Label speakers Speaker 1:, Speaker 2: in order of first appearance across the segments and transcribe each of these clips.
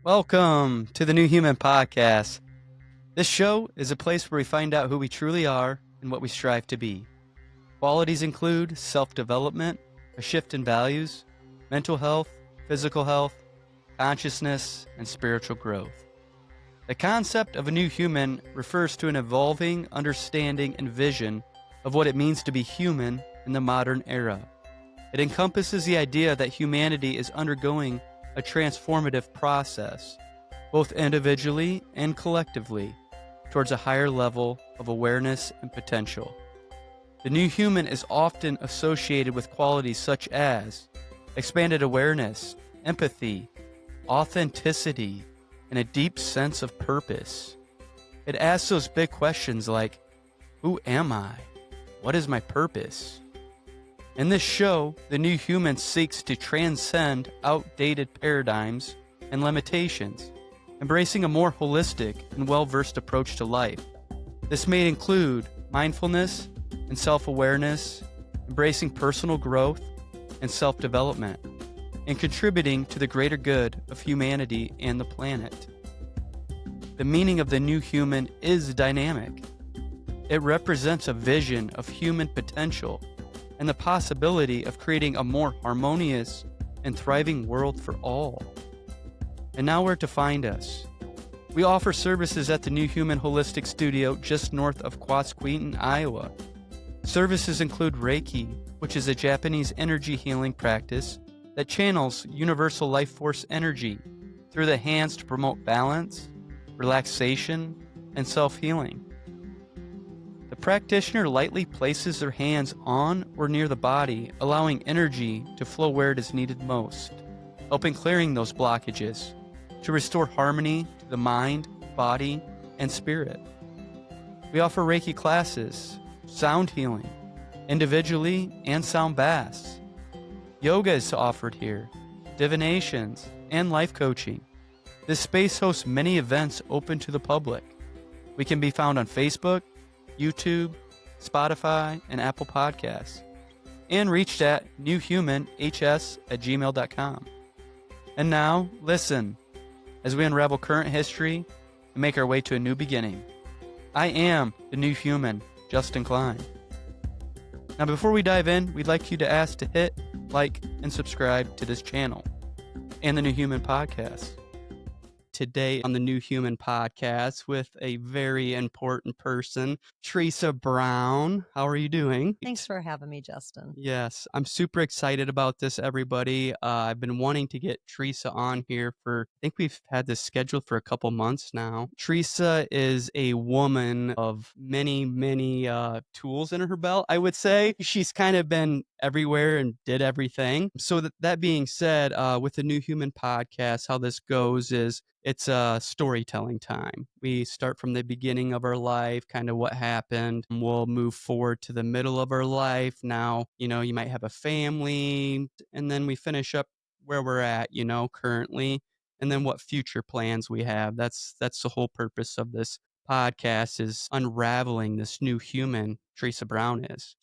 Speaker 1: Welcome to the New Human Podcast. This show is a place where we find out who we truly are and what we strive to be. Qualities include self-development, a shift in values, mental health, physical health, consciousness, and spiritual growth. The concept of a new human refers to an evolving understanding and vision of what it means to be human in the modern era. It encompasses the idea that humanity is undergoing a transformative process, both individually and collectively, towards a higher level of awareness and potential. The new human is often associated with qualities such as expanded awareness, empathy, authenticity, and a deep sense of purpose. It asks those big questions like, who am I? What is my purpose? In this show, the new human seeks to transcend outdated paradigms and limitations, embracing a more holistic and well-versed approach to life. This may include mindfulness and self-awareness, embracing personal growth and self-development, and contributing to the greater good of humanity and the planet. The meaning of the new human is dynamic. It represents a vision of human potential and the possibility of creating a more harmonious and thriving world for all. And now where to find us. We offer services at the New Human Holistic Studio just north of Quasqueton, Iowa. Services include Reiki, which is a Japanese energy healing practice that channels universal life force energy through the hands to promote balance, relaxation, and self-healing. The practitioner lightly places their hands on or near the body, allowing energy to flow where it is needed most, helping clearing those blockages to restore harmony to the mind, body, and spirit. We offer Reiki classes, sound healing, individually and sound baths. Yoga is offered here, divinations, and life coaching. This space hosts many events open to the public. We can be found on Facebook, YouTube, Spotify, and Apple Podcasts, and reached at newhumanhs@gmail.com. And now, listen, as we unravel current history and make our way to a new beginning. I am the new human, Justin Klein. Now, before we dive in, we'd like you to ask to hit, like, and subscribe to this channel and the New Human Podcast. Today on the New Human Podcast with a very important person, Teresa Brown. How are you doing?
Speaker 2: Thanks for having me, Justin.
Speaker 1: Yes, I'm super excited about this, everybody. I've been wanting to get Teresa on here I think we've had this scheduled for a couple months now. Teresa is a woman of many, many tools in her belt, I would say. She's kind of been everywhere and did everything. So that being said, with the New Human Podcast, how this goes is it's a storytelling time. We start from the beginning of our life, kind of what happened. We'll move forward to the middle of our life. Now, you might have a family, and then we finish up where we're at, currently, and then what future plans we have. That's the whole purpose of this podcast, is unraveling this new human Teresa Brown is.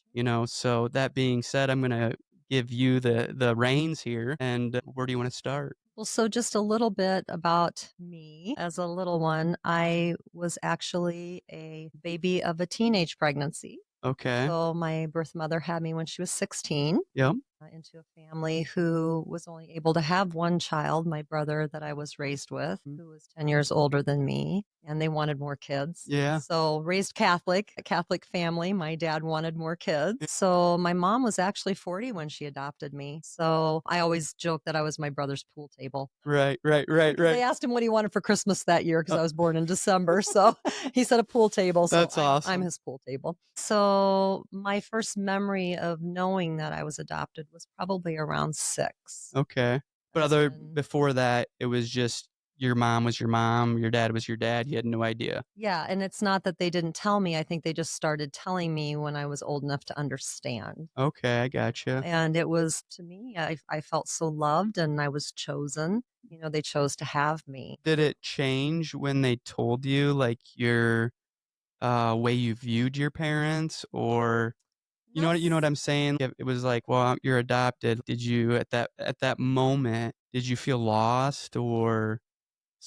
Speaker 1: So that being said, I'm going to give you the reins here. And where do you want to start?
Speaker 2: Well, so just a little bit about me. As a little one, I was actually a baby of a teenage pregnancy.
Speaker 1: Okay.
Speaker 2: So my birth mother had me when she was 16.
Speaker 1: Yep.
Speaker 2: Into a family who was only able to have one child, my brother that I was raised with, who was 10 years older than me, and they wanted more kids.
Speaker 1: Yeah.
Speaker 2: So raised Catholic, a Catholic family. My dad wanted more kids. So my mom was actually 40 when she adopted me. So I always joke that I was my brother's pool table.
Speaker 1: Right.
Speaker 2: They asked him what he wanted for Christmas that year because I was born in December. So he said a pool table. So
Speaker 1: That's awesome.
Speaker 2: I'm his pool table. So my first memory of knowing that I was adopted was probably around 6.
Speaker 1: Okay. But before that, it was just your mom was your mom, your dad was your dad. You had no idea.
Speaker 2: Yeah. And it's not that they didn't tell me. I think they just started telling me when I was old enough to understand.
Speaker 1: Okay, I gotcha.
Speaker 2: And it was, to me, I felt so loved and I was chosen. They chose to have me.
Speaker 1: Did it change when they told you, like, your way you viewed your parents, or you know what I'm saying? It was like, well, you're adopted. Did you at that moment, did you feel lost or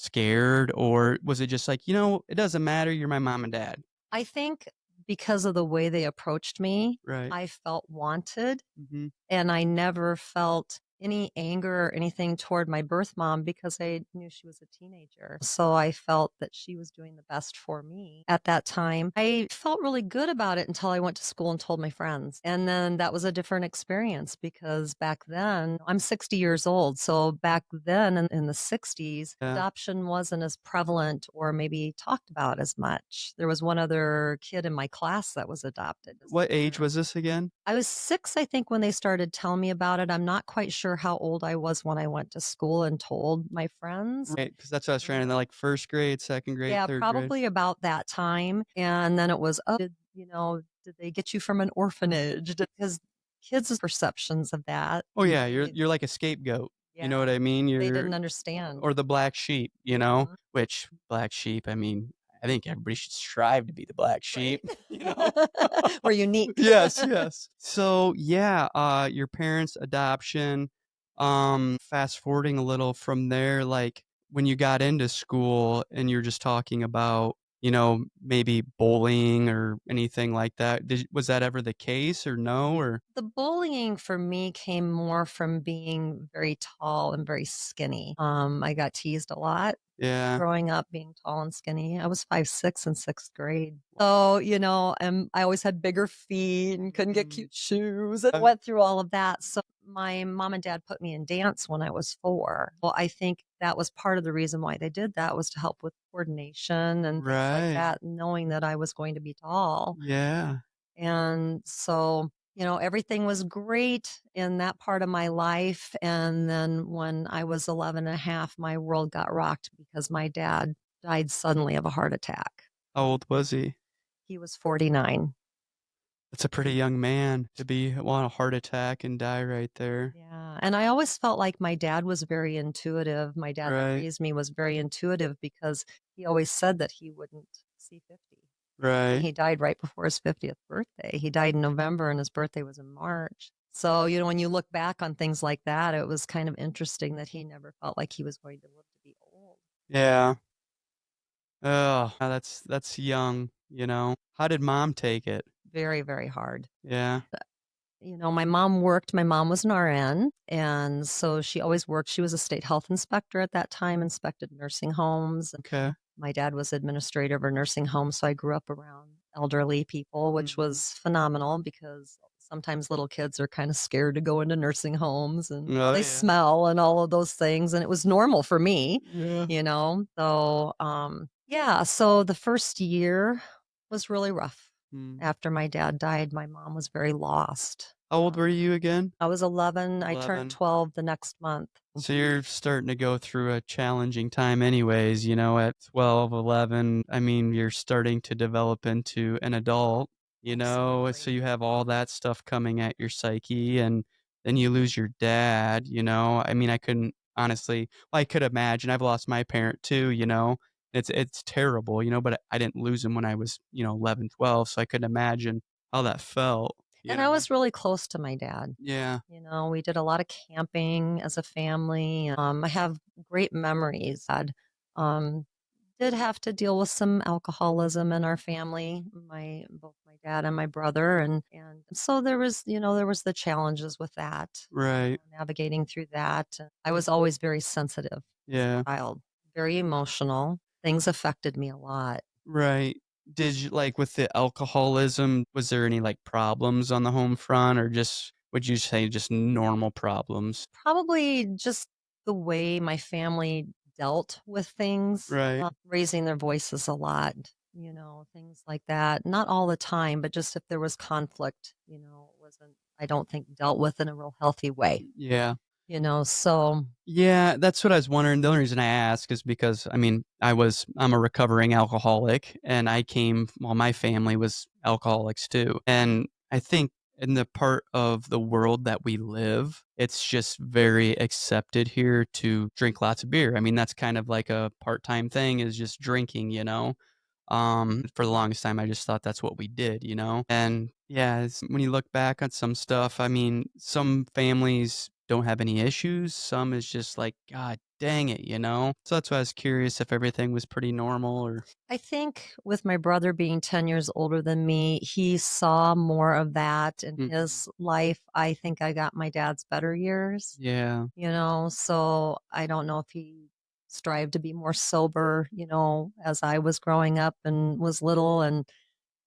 Speaker 1: scared, or was it just like, it doesn't matter, you're my mom and dad?
Speaker 2: I think because of the way they approached me,
Speaker 1: Right.
Speaker 2: I felt wanted.
Speaker 1: Mhm.
Speaker 2: And I never felt any anger or anything toward my birth mom because I knew she was a teenager. So I felt that she was doing the best for me at that time. I felt really good about it until I went to school and told my friends. And then that was a different experience because back then, I'm 60 years old. So back then in the 60s,
Speaker 1: Yeah.
Speaker 2: adoption wasn't as prevalent or maybe talked about as much. There was one other kid in my class that was adopted.
Speaker 1: What age was this again?
Speaker 2: I was 6, I think, when they started telling me about it. I'm not quite sure how old I was when I went to school and told my friends.
Speaker 1: Right, because that's what I was trying to, like, 1st grade, 2nd grade,
Speaker 2: Yeah,
Speaker 1: 3rd grade.
Speaker 2: probably about that time, and then it was, "Oh, did they get you from an orphanage?" Because kids' perceptions of that,
Speaker 1: Oh, yeah, you're
Speaker 2: they
Speaker 1: you're like a scapegoat, you know
Speaker 2: yeah,
Speaker 1: what I mean?
Speaker 2: they
Speaker 1: You're
Speaker 2: didn't understand.
Speaker 1: or the black sheep,
Speaker 2: Mhm.
Speaker 1: which black sheep, I mean, I think everybody should strive to be the black
Speaker 2: Right.
Speaker 1: sheep, you know?
Speaker 2: We're unique.
Speaker 1: Yes, yes. So, yeah, your parents' adoption, fast forwarding a little from there, like, when you got into school and you're just talking about, maybe bullying or anything like that, was that ever the case or no, or
Speaker 2: The bullying for me came more from being very tall and very skinny. I got teased a lot
Speaker 1: Yeah.
Speaker 2: growing up being tall and skinny. I was 5'6" in 6th grade. So, I always had bigger feet and couldn't get
Speaker 1: Mm.
Speaker 2: cute shoes and went through all of that. So my mom and dad put me in dance when I was 4. Well, I think that was part of the reason why they did that was to help with coordination and things like
Speaker 1: Right.
Speaker 2: that, knowing that I was going to be tall.
Speaker 1: Yeah.
Speaker 2: And so, everything was great in that part of my life. And then when I was 11 and a half, my world got rocked because my dad died suddenly of a heart attack.
Speaker 1: How old was he?
Speaker 2: He was 49.
Speaker 1: That's a pretty young man to be want a heart attack and die right there.
Speaker 2: Yeah. And I always felt like my dad was very intuitive. My dad that
Speaker 1: Right.
Speaker 2: raised me was very intuitive because he always said that he wouldn't see 50. And
Speaker 1: Right.
Speaker 2: he died right before his 50th birthday. He died in November and his birthday was in March. So, when you look back on things like that, it was kind of interesting that he never felt like he was going to live to be old.
Speaker 1: Yeah. Oh, that's young, How did mom take it?
Speaker 2: Very, very hard.
Speaker 1: Yeah.
Speaker 2: My mom worked. My mom was an RN. And so she always worked. She was a state health inspector at that time, inspected nursing homes.
Speaker 1: Okay.
Speaker 2: My dad was administrator of a nursing home, so I grew up around elderly people, which
Speaker 1: Mhm.
Speaker 2: was phenomenal because sometimes little kids are kind of scared to go into nursing homes and
Speaker 1: Oh,
Speaker 2: they
Speaker 1: yeah.
Speaker 2: smell and all of those things. And it was normal for me,
Speaker 1: Yeah.
Speaker 2: So, yeah, so the first year was really rough.
Speaker 1: Mm.
Speaker 2: After my dad died, my mom was very lost.
Speaker 1: How old were you again?
Speaker 2: I was 11. I turned
Speaker 1: 11.
Speaker 2: 12 the next month.
Speaker 1: So you're starting to go through a challenging time anyways, at 12, 11. I mean, you're starting to develop into an adult, so
Speaker 2: Absolutely.
Speaker 1: you have all that stuff coming at your psyche, and then you lose your dad. I mean, I couldn't honestly, well, I could imagine. I've lost my parent too, It's terrible, but I didn't lose him when I was, 11, 12, so I couldn't imagine how that felt, you
Speaker 2: And I
Speaker 1: know?
Speaker 2: was really close to my dad.
Speaker 1: Yeah.
Speaker 2: We did a lot of camping as a family. I have great memories. Dad did have to deal with some alcoholism in our family, both my dad and my brother, and so there was the challenges with that,
Speaker 1: Right.
Speaker 2: navigating through that. I was always very sensitive as
Speaker 1: Yeah.
Speaker 2: a child, very emotional. Things affected me a lot.
Speaker 1: Right. Did you like, with the alcoholism, was there any, like, problems on the home front, or just would you say just normal problems?
Speaker 2: Probably just the way my family dealt with things,
Speaker 1: Right.
Speaker 2: raising their voices a lot, things like that. Not all the time, but just if there was conflict, it wasn't, I don't think, dealt with in a real healthy way,
Speaker 1: Yeah.
Speaker 2: so
Speaker 1: Yeah, that's what I was wondering. The only reason I ask is because, I mean, I'm a recovering alcoholic, and my family was alcoholics too. And I think in the part of the world that we live, it's just very accepted here to drink lots of beer. I mean, that's kind of like a part-time thing, is just drinking. For the longest time, I just thought that's what we did. And yeah, when you look back on some stuff, I mean, some families don't have any issues. Some is just like, God dang it, you know? So that's why I was curious if everything was pretty normal or.
Speaker 2: I think with my brother being 10 years older than me, he saw more of that in
Speaker 1: Mhm.
Speaker 2: his life. I think I got my dad's better years,
Speaker 1: Yeah.
Speaker 2: so I don't know if he strived to be more sober, as I was growing up and was little and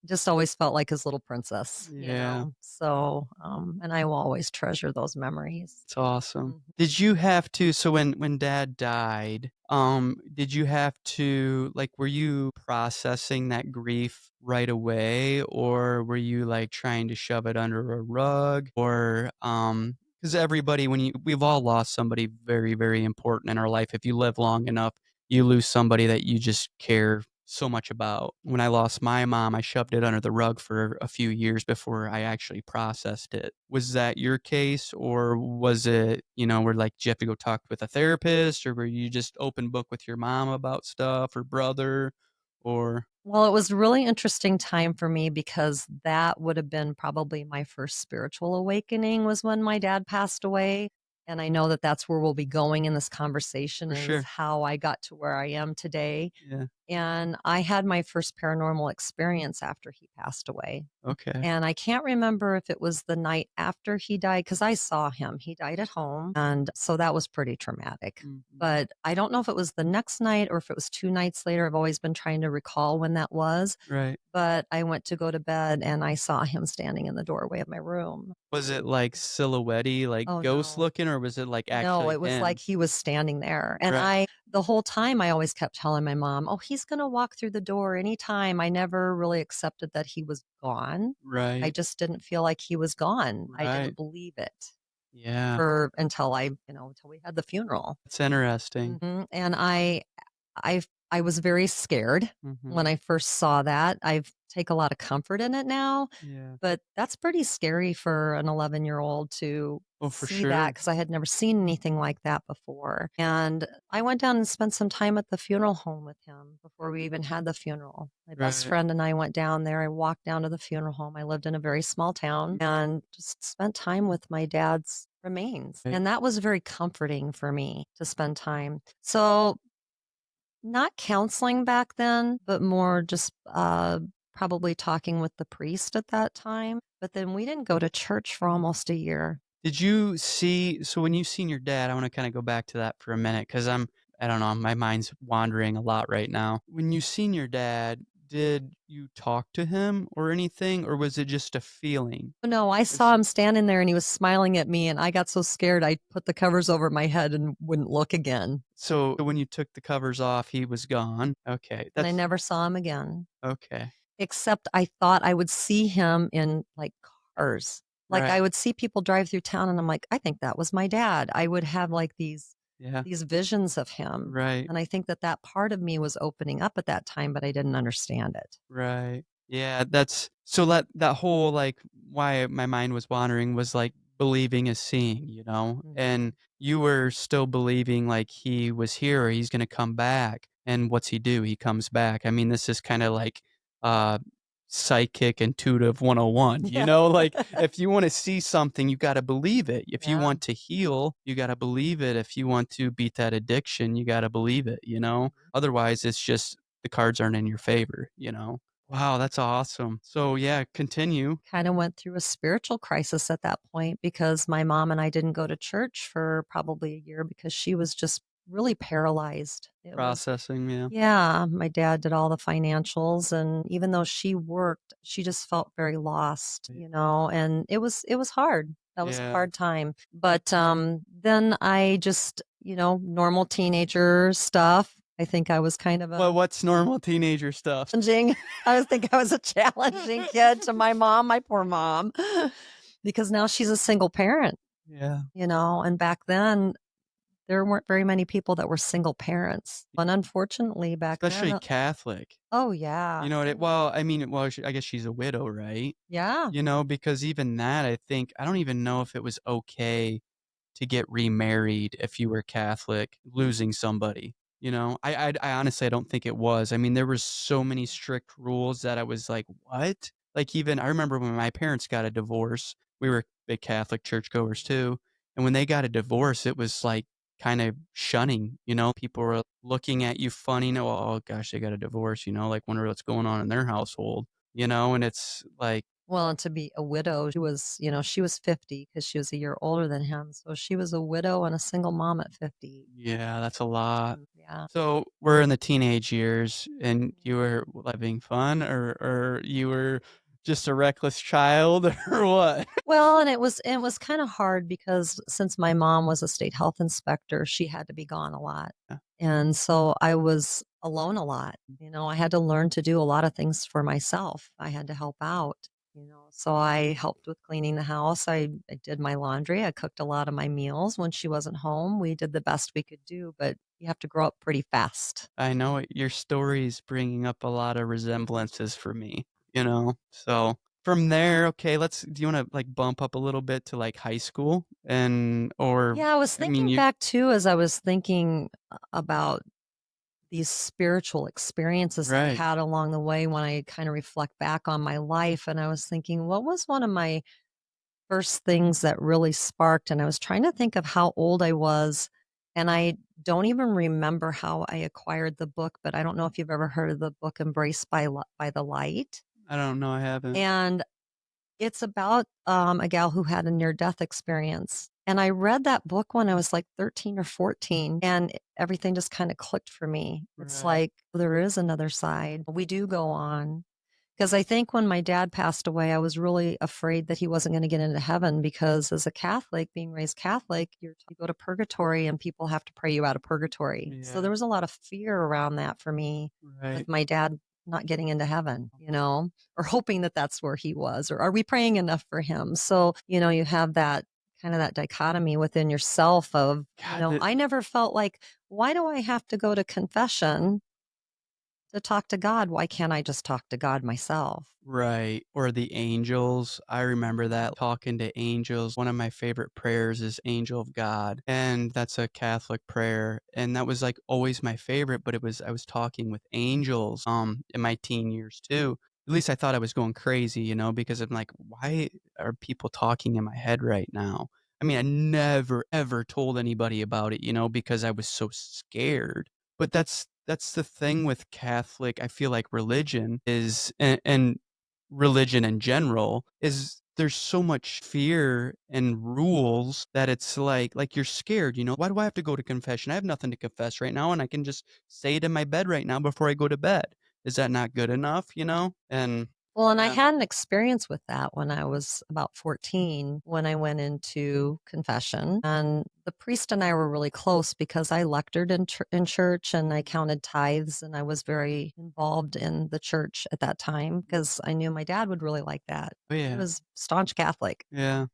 Speaker 2: just always felt like his little princess,
Speaker 1: Yeah.
Speaker 2: So, and I will always treasure those memories.
Speaker 1: It's awesome.
Speaker 2: Mhm.
Speaker 1: Did you have to so when dad died, did you have to like, were you processing that grief right away, or were you, like, trying to shove it under a rug? Or, because everybody we've all lost somebody very, very important in our life. If you live long enough, you lose somebody that you just care so much about. When I lost my mom, I shoved it under the rug for a few years before I actually processed it. Was that your case, or was it, where like, did you have to go talk with a therapist, or were you just open book with your mom about stuff or brother, or
Speaker 2: Well, it was a really interesting time for me because that would have been probably my first spiritual awakening was when my dad passed away. And I know that that's where we'll be going in this conversation
Speaker 1: for
Speaker 2: is
Speaker 1: sure?
Speaker 2: how I got to where I am today.
Speaker 1: Yeah.
Speaker 2: And I had my first paranormal experience after he passed away.
Speaker 1: Okay.
Speaker 2: And I can't remember if it was the night after he died because I saw him. He died at home. And so that was pretty traumatic.
Speaker 1: Mhm.
Speaker 2: But I don't know if it was the next night or if it was 2 nights later. I've always been trying to recall when that was.
Speaker 1: Right.
Speaker 2: But I went to go to bed and I saw him standing in the doorway of my room.
Speaker 1: Was it like silhouette-y, like
Speaker 2: Oh,
Speaker 1: ghost
Speaker 2: no.
Speaker 1: looking, or was it like
Speaker 2: No,
Speaker 1: actually
Speaker 2: it was like
Speaker 1: him?
Speaker 2: he was standing there. And
Speaker 1: Right.
Speaker 2: the whole time, I always kept telling my mom, oh, he's going to walk through the door anytime. I never really accepted that he was gone. I
Speaker 1: Right.
Speaker 2: just didn't feel like he was gone. I
Speaker 1: Right.
Speaker 2: didn't believe it
Speaker 1: Yeah.
Speaker 2: until we had the funeral.
Speaker 1: It's interesting.
Speaker 2: And I was very scared when
Speaker 1: Mhm.
Speaker 2: I first saw that. I've take a lot of comfort in it now,
Speaker 1: Yeah.
Speaker 2: but that's pretty scary for an 11-year-old to
Speaker 1: Oh, for
Speaker 2: see that
Speaker 1: sure.
Speaker 2: because I had never seen anything like that before. And I went down and spent some time at the funeral home with him before we even had the funeral. My best
Speaker 1: Right.
Speaker 2: friend and I went down there. I walked down to the funeral home. I lived in a very small town and just spent time with my dad's remains.
Speaker 1: Right.
Speaker 2: And that was very comforting for me to spend time. So not counseling back then, but more just, probably talking with the priest at that time, but then we didn't go to church for almost a year.
Speaker 1: Did you see so when you seen your dad, I wanna kinda go back to that for a minute because I don't know, my mind's wandering a lot right now. When you seen your dad, did you talk to him or anything, or was it just a feeling?
Speaker 2: No, I saw
Speaker 1: It's
Speaker 2: him standing there and he was smiling at me, and I got so scared I put the covers over my head and wouldn't look again,
Speaker 1: so when you took the covers off, he was gone? Okay,
Speaker 2: and I
Speaker 1: that's
Speaker 2: never saw him again,
Speaker 1: okay.
Speaker 2: except I thought I would see him in, like, cars. Like,
Speaker 1: Right.
Speaker 2: I would see people drive through town, and I'm like, "I think that was my dad." I would have, like,
Speaker 1: Yeah.
Speaker 2: these visions of him,
Speaker 1: Right.
Speaker 2: and I think that that part of me was opening up at that time, but I didn't understand it.
Speaker 1: Right. Yeah, that's so that whole, like, why my mind was wandering was, like, believing is seeing, you know?
Speaker 2: Mhm.
Speaker 1: And you were still believing, like, he was here or he's gonna come back, and what's he do? He comes back. I mean, this is kinda like, uh, psychic intuitive 101, you
Speaker 2: Yeah.
Speaker 1: know? Like, if you wanna see something, you gotta believe it. If you
Speaker 2: Yeah.
Speaker 1: want to heal, you gotta believe it. If you want to beat that addiction, you gotta believe it, you know? Otherwise, it's just the cards aren't in your favor, you know? Wow, that's awesome. So, yeah, continue
Speaker 2: Kinda went through a spiritual crisis at that point because my mom and I didn't go to church for probably a year because she was just really paralyzed. It was
Speaker 1: processing, yeah.
Speaker 2: Yeah, my dad did all the financials, and even though she worked, she just felt very lost,
Speaker 1: Yeah.
Speaker 2: and it was hard. That was a
Speaker 1: Yeah.
Speaker 2: hard time. But, then I just, normal teenager stuff. I think I was kind of
Speaker 1: Well,
Speaker 2: a
Speaker 1: what's normal teenager stuff?
Speaker 2: challenging I was a challenging kid to my mom, my poor mom, because now she's a single parent,
Speaker 1: Yeah,
Speaker 2: and back then, there weren't very many people that were single parents, and unfortunately back then,
Speaker 1: especially Catholic.
Speaker 2: oh, yeah.
Speaker 1: You know, well, I mean, well, I guess she's a widow, right?
Speaker 2: Yeah.
Speaker 1: You know, because even that, I don't even know if it was okay to get remarried if you were Catholic, losing somebody, you know? I honestly I don't think it was. I mean, there was so many strict rules that I was like, "What?" Like, even I remember when my parents got a divorce, we were big Catholic churchgoers too, And when they got a divorce, it was like kind of shunning, people were looking at you funny, oh gosh, they got a divorce, like wonder what's going on in their household, and it's like,
Speaker 2: Well, and to be a widow, she was 50 because she was a year older than him. So she was a widow and a single mom at 50.
Speaker 1: yeah, that's a lot.
Speaker 2: Yeah.
Speaker 1: So we're in the teenage years and you were having fun or you were just a reckless child or what?
Speaker 2: Well, and it was kind of hard because since my mom was a state health inspector, she had to be gone a lot.
Speaker 1: Yeah.
Speaker 2: And so I was alone a lot. I had to learn to do a lot of things for myself. I had to help out. So I helped with cleaning the house. I did my laundry. I cooked a lot of my meals when she wasn't home. We did the best we could do, but you have to grow up pretty fast.
Speaker 1: I know your story's bringing up a lot of resemblances for me, So from there, okay, do you want to like bump up a little bit to like high school
Speaker 2: Yeah, I was
Speaker 1: I mean,
Speaker 2: thinking back too as I was thinking about these spiritual experiences that I
Speaker 1: right.
Speaker 2: had along the way when I kind of reflect back on my life. And I was thinking, what was one of my first things that really sparked? And I was trying to think of how old I was. And I don't even remember how I acquired the book, but I don't know if you've ever heard of the book Embraced by the Light.
Speaker 1: I don't know, I haven't.
Speaker 2: And it's about, a gal who had a near-death experience, and I read that book when I was, like, 13 or 14, and everything just kinda clicked for me. It's
Speaker 1: Right.
Speaker 2: like, there is another side. We do go on. Because I think when my dad passed away, I was really afraid that he wasn't gonna get into heaven because as a Catholic, being raised Catholic, you go to purgatory and people have to pray you out of purgatory. So
Speaker 1: Yeah.
Speaker 2: there was a lot of fear around that for me with
Speaker 1: Right.
Speaker 2: my dad not getting into heaven, or hoping that that's where he was, or are we praying enough for him? So, you have that kind of that dichotomy within yourself of,
Speaker 1: God, that
Speaker 2: I never felt like, why do I have to go to confession to talk to God? Why can't I just talk to God myself?
Speaker 1: right, or the angels. I remember that, talking to angels. One of my favorite prayers is Angel of God, and that's a Catholic prayer, and that was, like, always my favorite, but I was talking with angels, in my teen years too. At least I thought I was going crazy, because I'm like, "Why are people talking in my head right now?" I mean, I never ever told anybody about it, because I was so scared. But that's the thing with Catholic, I feel like religion is and religion in general is there's so much fear and rules that it's like you're scared, Why do I have to go to confession? I have nothing to confess right now, and I can just say it in my bed right now before I go to bed. Is that not good enough, And
Speaker 2: Well, and I
Speaker 1: yeah.
Speaker 2: had an experience with that when I was about 14 when I went into confession. And the priest and I were really close because I lectured in church and I counted tithes and I was very involved in the church at that time because I knew my dad would really like that.
Speaker 1: Oh,
Speaker 2: He
Speaker 1: yeah.
Speaker 2: was staunch Catholic.
Speaker 1: Yeah.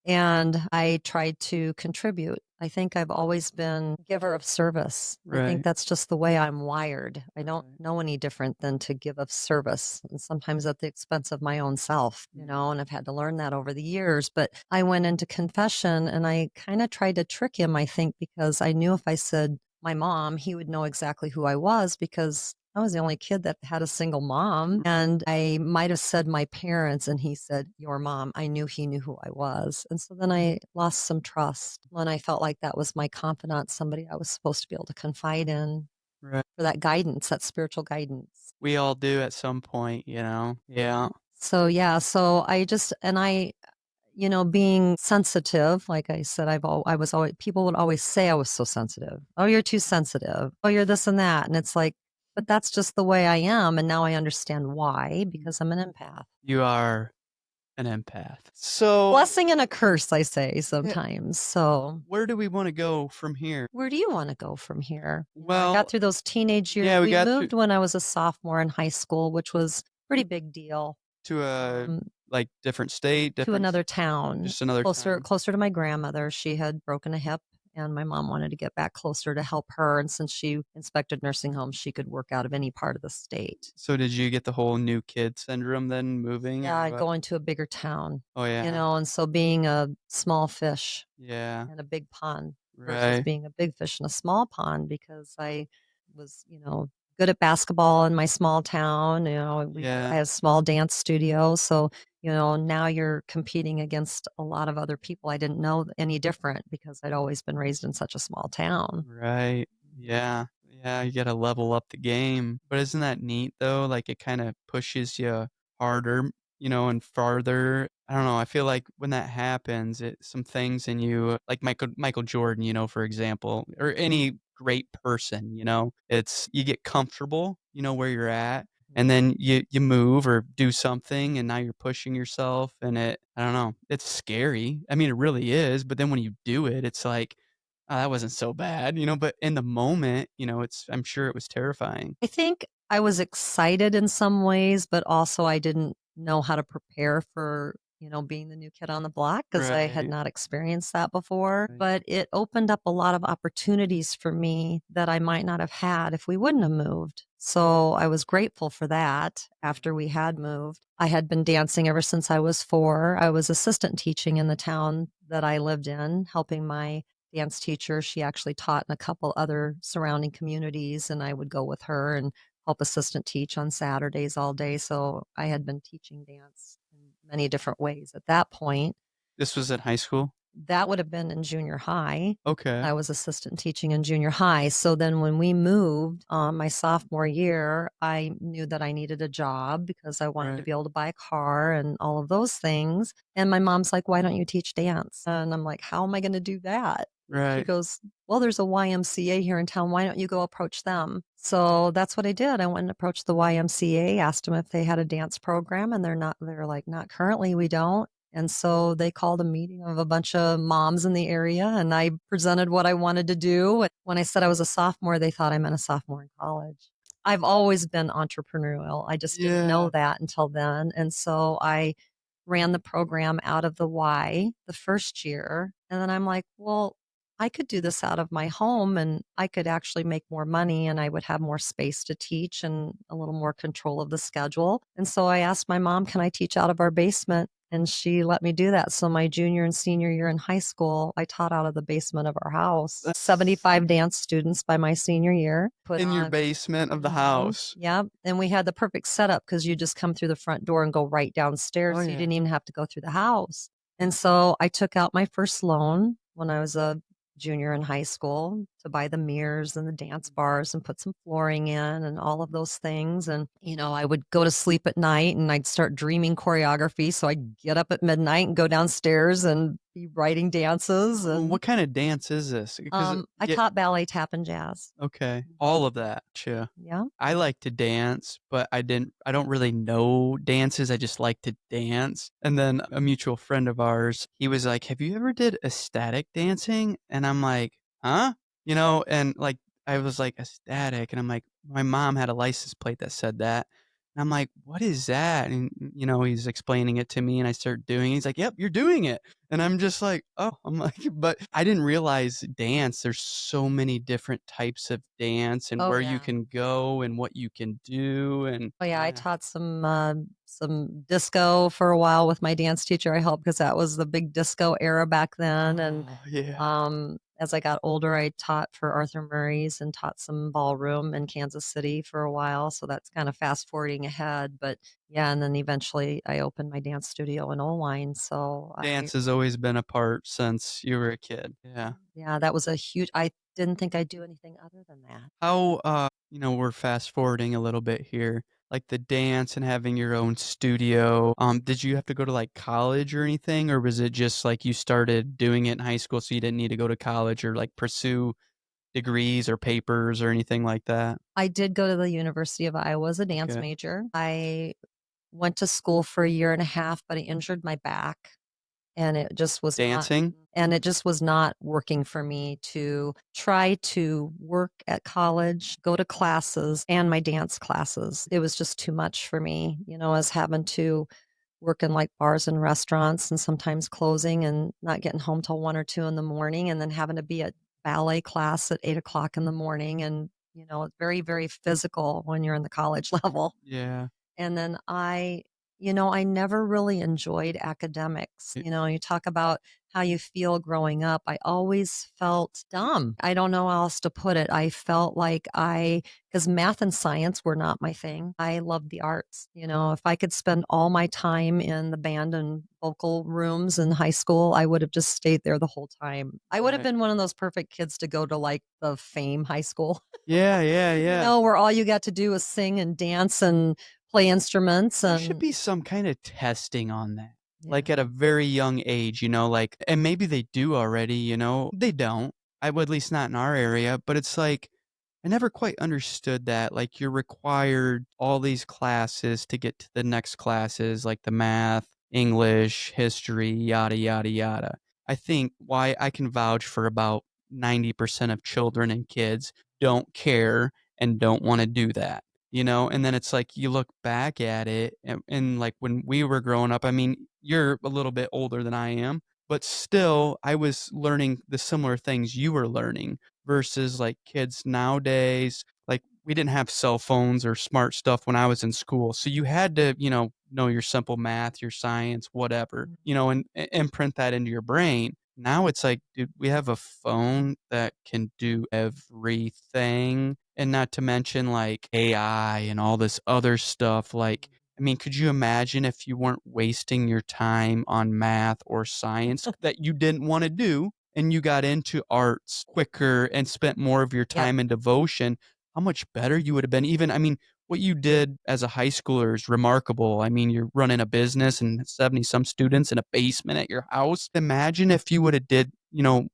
Speaker 2: And I tried to contribute. I think I've always been a giver of service. I think
Speaker 1: Right.
Speaker 2: that's just the way I'm wired. I don't
Speaker 1: Right.
Speaker 2: know any different than to give of service, and sometimes at the expense of my own self, and I've had to learn that over the years. But I went into confession and I kind of tried to trick him, I think, because I knew if I said my mom, he would know exactly who I was because I was the only kid that had a single mom. And I might have said my parents, and he said, your mom. I knew he knew who I was. And so then I lost some trust when I felt like that was my confidant, somebody I was supposed to be able to confide in
Speaker 1: Right.
Speaker 2: for that guidance, that spiritual guidance.
Speaker 1: We all do at some point, Yeah.
Speaker 2: So, yeah, so being sensitive, like I said, I was always, people would always say I was so sensitive. Oh, you're too sensitive. Oh, you're this and that. And it's like, but that's just the way I am. And now I understand why, because I'm an empath.
Speaker 1: You are an empath. So,
Speaker 2: Blessing and a curse, I say
Speaker 1: yeah,
Speaker 2: sometimes. So,
Speaker 1: where do we wanna go from here?
Speaker 2: where do you want to go from here? I got
Speaker 1: Well,
Speaker 2: through those teenage years.
Speaker 1: yeah, we
Speaker 2: We
Speaker 1: got through
Speaker 2: moved when I was a sophomore in high school, which was a pretty big deal.
Speaker 1: to a,
Speaker 2: Um,
Speaker 1: like, different state,
Speaker 2: to
Speaker 1: different
Speaker 2: another town,
Speaker 1: just another
Speaker 2: closer
Speaker 1: town.
Speaker 2: closer to my grandmother. She had broken a hip, and my mom wanted to get back closer to help her, and since she inspected nursing homes, she could work out of any part of the state.
Speaker 1: So did you get the whole new kid syndrome then moving or
Speaker 2: Yeah,
Speaker 1: what?
Speaker 2: going to a bigger town,
Speaker 1: Oh, yeah.
Speaker 2: and so being a small fish
Speaker 1: Yeah.
Speaker 2: in a big pond versus
Speaker 1: Right.
Speaker 2: being a big fish in a small pond because I was, good at basketball in my small town. I
Speaker 1: Yeah.
Speaker 2: had a small dance studio. So, now you're competing against a lot of other people. I didn't know any different because I'd always been raised in such a small town.
Speaker 1: Right. Yeah. Yeah, you gotta level up the game. But isn't that neat though? Like it kind of pushes you harder, and farther. I don't know. I feel like when that happens, some things in you, like Michael Jordan, for example, or any great person, it's you get comfortable, where you're at, and then you move or do something, and now you're pushing yourself, and I don't know, it's scary. I mean, it really is. But then when you do it, it's like, "Oh, that wasn't so bad," but in the moment, I'm sure it was terrifying.
Speaker 2: I think I was excited in some ways, but also I didn't know how to prepare for, being the new kid on the block because I had
Speaker 1: Right.
Speaker 2: not experienced that before.
Speaker 1: Right.
Speaker 2: But it opened up a lot of opportunities for me that I might not have had if we wouldn't have moved. So I was grateful for that after we had moved. I had been dancing ever since I was 4. I was assistant teaching in the town that I lived in, helping my dance teacher. She actually taught in a couple other surrounding communities, and I would go with her and help assistant teach on Saturdays all day. So I had been teaching dance in many different ways at that point.
Speaker 1: This was in high school?
Speaker 2: That would have been in junior high.
Speaker 1: Okay.
Speaker 2: I was assistant teaching in junior high. So then when we moved my sophomore year, I knew that I needed a job because I wanted to
Speaker 1: Right.
Speaker 2: be able to buy a car and all of those things. And my mom's like, why don't you teach dance? And I'm like, how am I going to do that? She
Speaker 1: Right.
Speaker 2: goes, well, there's a YMCA here in town. Why don't you go approach them? So that's what I did. I went and approached the YMCA, asked them if they had a dance program, and they're like, not currently, we don't. And so they called a meeting of a bunch of moms in the area, and I presented what I wanted to do. And when I said I was a sophomore, they thought I meant a sophomore in college. I've always been entrepreneurial. I just didn't know
Speaker 1: Yeah.
Speaker 2: that until then. And so I ran the program out of the Y the first year. And then I'm like, well, I could do this out of my home and I could actually make more money and I would have more space to teach and a little more control of the schedule. And so I asked my mom, can I teach out of our basement? And she let me do that. So my junior and senior year in high school, I taught out of the basement of our house.
Speaker 1: That's
Speaker 2: 75 dance students by my senior year. Put
Speaker 1: in your
Speaker 2: on
Speaker 1: basement of the
Speaker 2: Mhm.
Speaker 1: house.
Speaker 2: Yep, and we had the perfect setup because you just come through the front door and go right
Speaker 1: Oh,
Speaker 2: downstairs, so you
Speaker 1: yeah.
Speaker 2: didn't even have to go through the house. And so I took out my first loan when I was a junior in high school to buy the mirrors and the dance bars and put some flooring in and all of those things. And, I would go to sleep at night and I'd start dreaming choreography. So I'd get up at midnight and go downstairs and be writing dances.
Speaker 1: Well,
Speaker 2: And
Speaker 1: what kinda dance is this? Because
Speaker 2: I
Speaker 1: yeah.
Speaker 2: taught ballet, tap, and jazz.
Speaker 1: Okay.
Speaker 2: Mhm.
Speaker 1: All of that. Gotcha.
Speaker 2: Yeah.
Speaker 1: I like to dance, but I don't really know dances, I just like to dance. And then a mutual friend of ours, he was like, "Have you ever did ecstatic dancing?" And I'm like, "Huh?" And, like, I was like, "Ecstatic," and I'm like, my mom had a license plate that said that. And I'm like, "What is that?" And, he's explaining it to me, and I start doing it. He's like, "Yep, you're doing it." And I'm just like, "Oh." I'm like, but I didn't realize dance, there's so many different types of dance and
Speaker 2: Oh,
Speaker 1: where you
Speaker 2: yeah.
Speaker 1: can go and what you can do, and
Speaker 2: Oh, yeah, I
Speaker 1: yeah.
Speaker 2: taught some disco for a while with my dance teacher I helped because that was the big disco era back then, and,
Speaker 1: Oh, yeah.
Speaker 2: as I got older, I taught for Arthur Murray's and taught some ballroom in Kansas City for a while, so that's kinda fast forwarding ahead, but, yeah, and then eventually I opened my dance studio in Oline, so I
Speaker 1: Dance has always been a part since you were a kid. Yeah.
Speaker 2: yeah, that was a huge I didn't think I'd do anything other than that.
Speaker 1: How, we're fast forwarding a little bit here, like the dance and having your own studio, did you have to go to, like, college or anything, or was it just, like, you started doing it in high school so you didn't need to go to college or, like, pursue degrees or papers or anything like that?
Speaker 2: I did go to the University of Iowa as a dance
Speaker 1: Okay.
Speaker 2: major. I went to school for a year and a half, but I injured my back and
Speaker 1: Dancing?
Speaker 2: it just was not working for me to try to work at college, go to classes and my dance classes. It was just too much for me, as having to work in like bars and restaurants and sometimes closing and not getting home till 1 or 2 in the morning and then having to be at ballet class at 8 o'clock in the morning. And, it's very, very physical when you're in the college level.
Speaker 1: Yeah.
Speaker 2: And then I I never really enjoyed academics. You talk about how you feel growing up. I always felt dumb. I don't know how else to put it. I felt like because math and science were not my thing. I loved the arts. If I could spend all my time in the band and vocal rooms in high school, I would have just stayed there the whole time. I would have
Speaker 1: Right.
Speaker 2: been one of those perfect kids to go to like the fame high school,
Speaker 1: Yeah, yeah, yeah.
Speaker 2: where all you got to do was sing and dance and play instruments
Speaker 1: There should
Speaker 2: and
Speaker 1: be some kind of testing on that,
Speaker 2: yeah.
Speaker 1: like, at a very young age, like and maybe they do already, they don't. I would at least not in our area, but it's like, I never quite understood that, like, you're required all these classes to get to the next classes, like the math, English, history, yada, yada, yada. I think why I can vouch for about 90% of children and kids don't care and don't wanna do that, and then it's like you look back at it and, like, when we were growing up, I mean, you're a little bit older than I am, but still, I was learning the similar things you were learning versus, like, kids nowadays. Like, we didn't have cell phones or smart stuff when I was in school, so you had to, know your simple math, your science, whatever, and imprint that into your brain. Now it's like, dude, we have a phone that can do everything, and not to mention, like, AI and all this other stuff, like, I mean, could you imagine if you weren't wasting your time on math or science that you didn't wanna do, and you got into arts quicker and spent more of your
Speaker 2: Yep.
Speaker 1: time and devotion, how much better you would have been. Even, I mean, what you did as a high schooler is remarkable. I mean, you're running a business and 70 some students in a basement at your house. Imagine if you woulda did,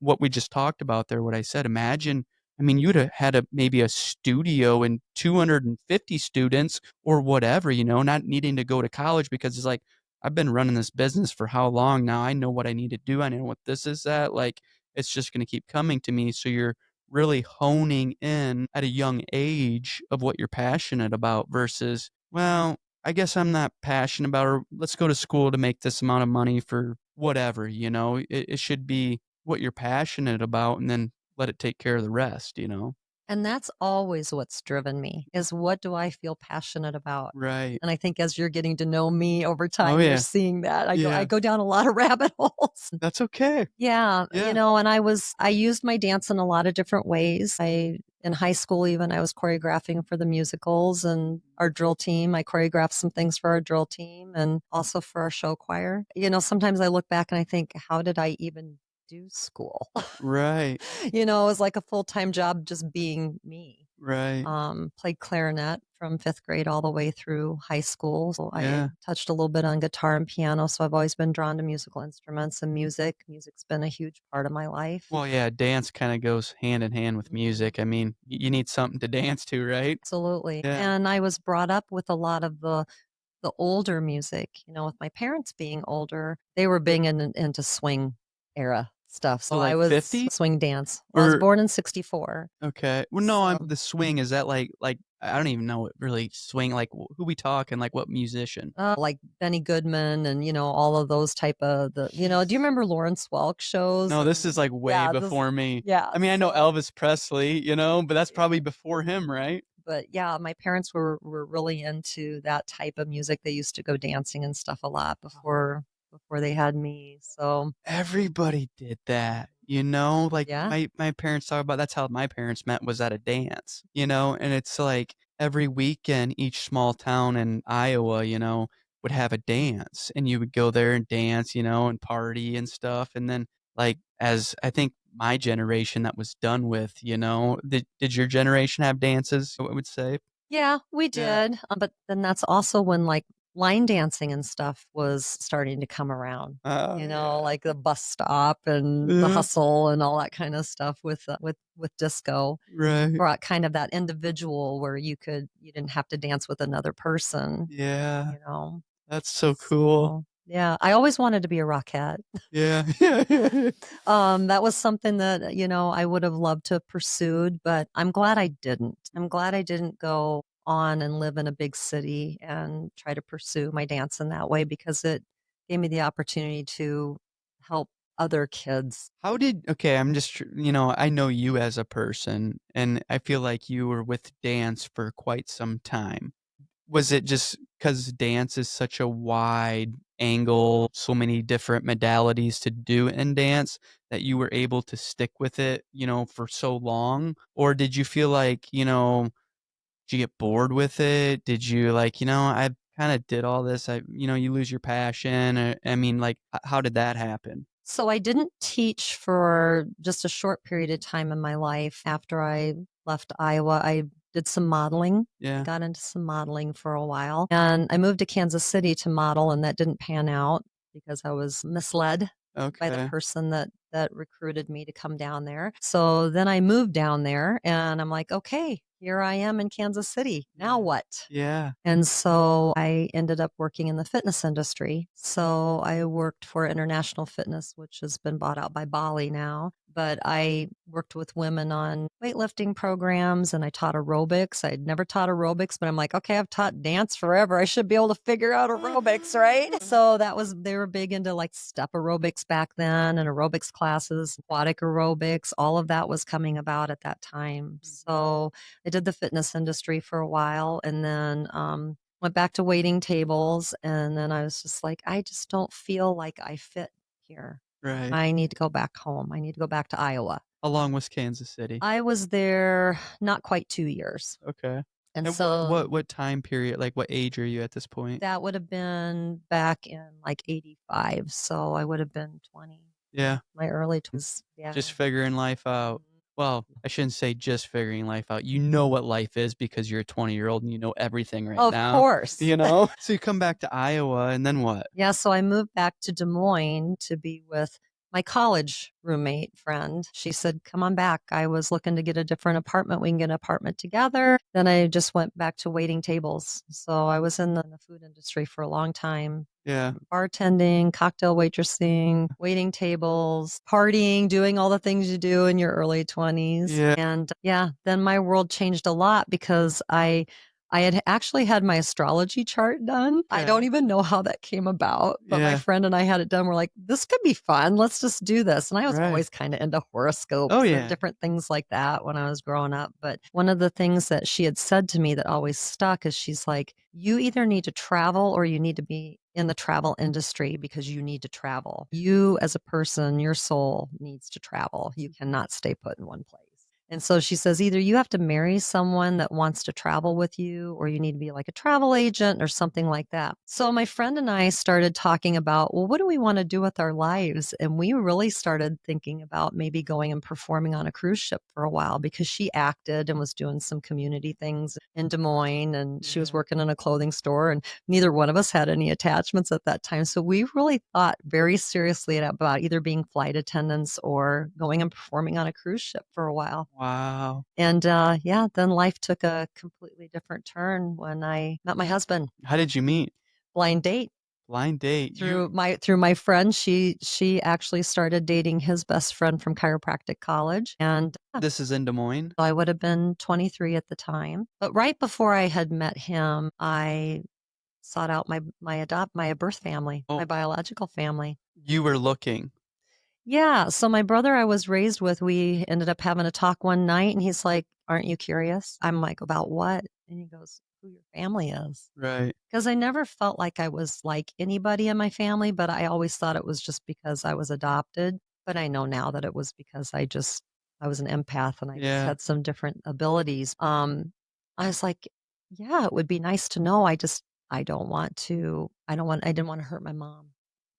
Speaker 1: what we just talked about there, what I said. Imagine, I mean, you'd have had maybe a studio and 250 students or whatever, not needing to go to college because it's like, I've been running this business for how long now? I know what I need to do. I know what this is at. Like, it's just going to keep coming to me. So you're really honing in at a young age of what you're passionate about versus, well, I guess I'm not passionate about, or let's go to school to make this amount of money for whatever, it should be what you're passionate about and then let it take care of the rest.
Speaker 2: And that's always what's driven me is what do I feel passionate about?
Speaker 1: Right.
Speaker 2: And I think as you're getting to know me over
Speaker 1: Oh,
Speaker 2: time, you're
Speaker 1: yeah.
Speaker 2: seeing that. I
Speaker 1: Yeah.
Speaker 2: go down a lot of rabbit holes.
Speaker 1: That's okay.
Speaker 2: Yeah,
Speaker 1: Yeah.
Speaker 2: and I used my dance in a lot of different ways. In high school even I was choreographing for the musicals and our drill team. I choreographed some things for our drill team and also for our show choir. Sometimes I look back and I think, how did I even do school?
Speaker 1: Right.
Speaker 2: It was like a full-time job just being me.
Speaker 1: Right.
Speaker 2: Played clarinet from 5th grade all the way through high school. So I
Speaker 1: Yeah.
Speaker 2: touched a little bit on guitar and piano. So I've always been drawn to musical instruments and music. Music's been a huge part of my life.
Speaker 1: Well, yeah, dance kinda goes hand in hand with
Speaker 2: Mhm.
Speaker 1: music. I mean, you need something to dance to, right?
Speaker 2: Absolutely.
Speaker 1: Yeah.
Speaker 2: And I was brought up with a lot of the older music. With my parents being older, they were big into swing era stuff.
Speaker 1: So,
Speaker 2: So I
Speaker 1: like,
Speaker 2: was
Speaker 1: 50?
Speaker 2: swing dance. Well, I was
Speaker 1: Or
Speaker 2: born in 64.
Speaker 1: okay. Well, no, I'm
Speaker 2: So
Speaker 1: the swing, is that like I don't even know what really swing, like, who we talking, like, what musician?
Speaker 2: Like Benny Goodman and, all of those type of do you remember Lawrence Welk shows?
Speaker 1: No, this
Speaker 2: And
Speaker 1: is, like, way
Speaker 2: yeah,
Speaker 1: before me.
Speaker 2: yeah,
Speaker 1: I mean, I know
Speaker 2: so
Speaker 1: Elvis Presley, but that's
Speaker 2: yeah.
Speaker 1: probably before him, right?
Speaker 2: But yeah, my parents were really into that type of music. They used to go dancing and stuff a lot before they had me. So
Speaker 1: Everybody did that, like,
Speaker 2: yeah.
Speaker 1: my parents talk about that's how my parents met was at a dance, and it's like every weekend, each small town in Iowa, would have a dance, and you would go there and dance, and party and stuff, and then, like, as I think my generation that was done with, did your generation have dances, I would say?
Speaker 2: Yeah, we
Speaker 1: Yeah.
Speaker 2: did, but then that's also when, like, line dancing and stuff was starting to come around,
Speaker 1: Oh, yeah.
Speaker 2: like the bus stop and the
Speaker 1: Yeah.
Speaker 2: hustle and all that kinda stuff with disco
Speaker 1: Right.
Speaker 2: brought kind of that individual where you didn't have to dance with another person,
Speaker 1: Yeah.
Speaker 2: you know?
Speaker 1: That's so cool.
Speaker 2: So, yeah, I always wanted to be a rockette.
Speaker 1: Yeah. Yeah, yeah.
Speaker 2: That was something that, I would have loved to have pursued, but I'm glad I didn't. I'm glad I didn't go on and live in a big city and try to pursue my dance in that way because it gave me the opportunity to help other kids.
Speaker 1: How did okay, I'm just I know you as a person, and I feel like you were with dance for quite some time. Was it just because dance is such a wide angle, so many different modalities to do in dance that you were able to stick with it, for so long? Or did you feel like, did you get bored with it? Did you like, I kind of did all this. You lose your passion. I mean, like, how did that happen?
Speaker 2: So I didn't teach for just a short period of time in my life. After I left Iowa, I did some modeling. I
Speaker 1: Yeah.
Speaker 2: got into some modeling for a while. And I moved to Kansas City to model, and that didn't pan out because I was misled by the
Speaker 1: Okay.
Speaker 2: person that recruited me to come down there. So then I moved down there and I'm like, okay, here I am in Kansas City. Now
Speaker 1: Yeah.
Speaker 2: what?
Speaker 1: Yeah.
Speaker 2: And so I ended up working in the fitness industry. So I worked for International Fitness, which has been bought out by Bali now. But I worked with women on weightlifting programs and I taught aerobics. I'd never taught aerobics, but I'm like, okay, I've taught dance forever. I should be able to figure out aerobics, right? So they were big into like step aerobics back then and aerobics classes, aquatic aerobics, all of that was coming about at that time. So I did the fitness industry for a while and then went back to waiting tables. And then I was just like, I just don't feel like I fit here.
Speaker 1: Right.
Speaker 2: I need to go back home. I need to go back to Iowa.
Speaker 1: How long was Kansas City?
Speaker 2: I was there not quite 2 years.
Speaker 1: Okay.
Speaker 2: And
Speaker 1: And
Speaker 2: so
Speaker 1: what time period, like what age are you at this point?
Speaker 2: that would have been back in like 85. So I would have been 20,
Speaker 1: Yeah.
Speaker 2: my early 20s. Yeah.
Speaker 1: Just figuring life out. Well, I shouldn't say just figuring life out. You know what life is because you're a 20-year-old and you know everything right
Speaker 2: Of
Speaker 1: now,
Speaker 2: course.
Speaker 1: So you come back to Iowa and then what?
Speaker 2: Yeah, so I moved back to Des Moines to be with my college roommate friend. She said, come on back. I was looking to get a different apartment. We can get an apartment together. Then I just went back to waiting tables. So I was in the food industry for a long time.
Speaker 1: Yeah.
Speaker 2: Bartending, cocktail waitressing, waiting tables, partying, doing all the things you do in your early 20s.
Speaker 1: Yeah.
Speaker 2: And yeah, then my world changed a lot because I had actually had my astrology chart done. I don't
Speaker 1: Okay.
Speaker 2: even know how that came about, but my
Speaker 1: Yeah.
Speaker 2: friend and I had it done. We're like, this could be fun. Let's just do this. And I was
Speaker 1: Right.
Speaker 2: always kind of into
Speaker 1: Oh,
Speaker 2: horoscopes and
Speaker 1: yeah.
Speaker 2: different things like that when I was growing up. But one of the things that she had said to me that always stuck is she's like, you either need to travel or you need to be in the travel industry because you need to travel. You as a person, your soul needs to travel. You cannot stay put in one place. And so she says, either you have to marry someone that wants to travel with you, or you need to be like a travel agent or something like that. So my friend and I started talking about, well, what do we want to do with our lives? And we really started thinking about maybe going and performing on a cruise ship for a while because she acted and was doing some community things in Des Moines and she was
Speaker 1: Yeah.
Speaker 2: working in a clothing store and neither one of us had any attachments at that time. So we really thought very seriously about either being flight attendants or going and performing on a cruise ship for a while.
Speaker 1: Wow.
Speaker 2: And yeah, then life took a completely different turn when I met my husband.
Speaker 1: How did you meet?
Speaker 2: Blind date
Speaker 1: Blind date.
Speaker 2: through my friend. She actually started dating his best friend from chiropractic college, and
Speaker 1: This is in Des Moines?
Speaker 2: I would have been 23 at the time. But right before I had met him, I sought out my birth family,
Speaker 1: Oh,
Speaker 2: my biological family.
Speaker 1: you were looking.
Speaker 2: Yeah. So my brother I was raised with, we ended up having a talk one night and he's like, aren't you curious? I'm like, about what? And he goes, who your family is.
Speaker 1: Right.
Speaker 2: Because I never felt like I was like anybody in my family, but I always thought it was just because I was adopted. But I know now that it was because I was an empath and I just
Speaker 1: Yeah.
Speaker 2: had some different abilities. I was like, yeah, it would be nice to know. I didn't want to hurt my mom.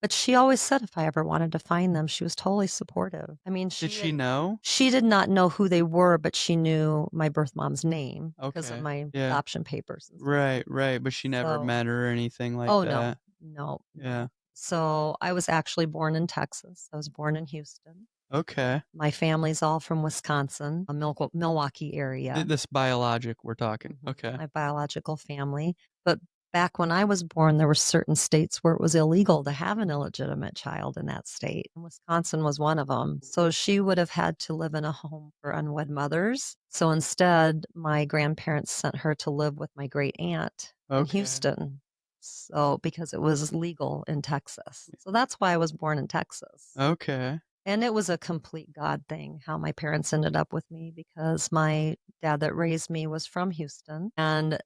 Speaker 2: But she always said if I ever wanted to find them, she was totally supportive. I mean,
Speaker 1: Did she know?
Speaker 2: she did not know who they were, but she knew my birth mom's name because of
Speaker 1: Okay.
Speaker 2: my
Speaker 1: Yeah.
Speaker 2: adoption papers and stuff.
Speaker 1: Right, right, but she never
Speaker 2: So,
Speaker 1: met her or anything like
Speaker 2: oh no,
Speaker 1: that.
Speaker 2: no,
Speaker 1: Yeah.
Speaker 2: no. So I was actually born in Texas. I was born in Houston.
Speaker 1: Okay.
Speaker 2: My family's all from Wisconsin, a Milwaukee area.
Speaker 1: This biologic we're talking. Okay.
Speaker 2: My biological family. But back when I was born, there were certain states where it was illegal to have an illegitimate child in that state. And Wisconsin was one of them. So she would have had to live in a home for unwed mothers. So instead, my grandparents sent her to live with my great aunt in
Speaker 1: Okay.
Speaker 2: Houston. So because it was legal in Texas. So that's why I was born in Texas.
Speaker 1: Okay.
Speaker 2: And it was a complete God thing how my parents ended up with me because my dad that raised me was from Houston. And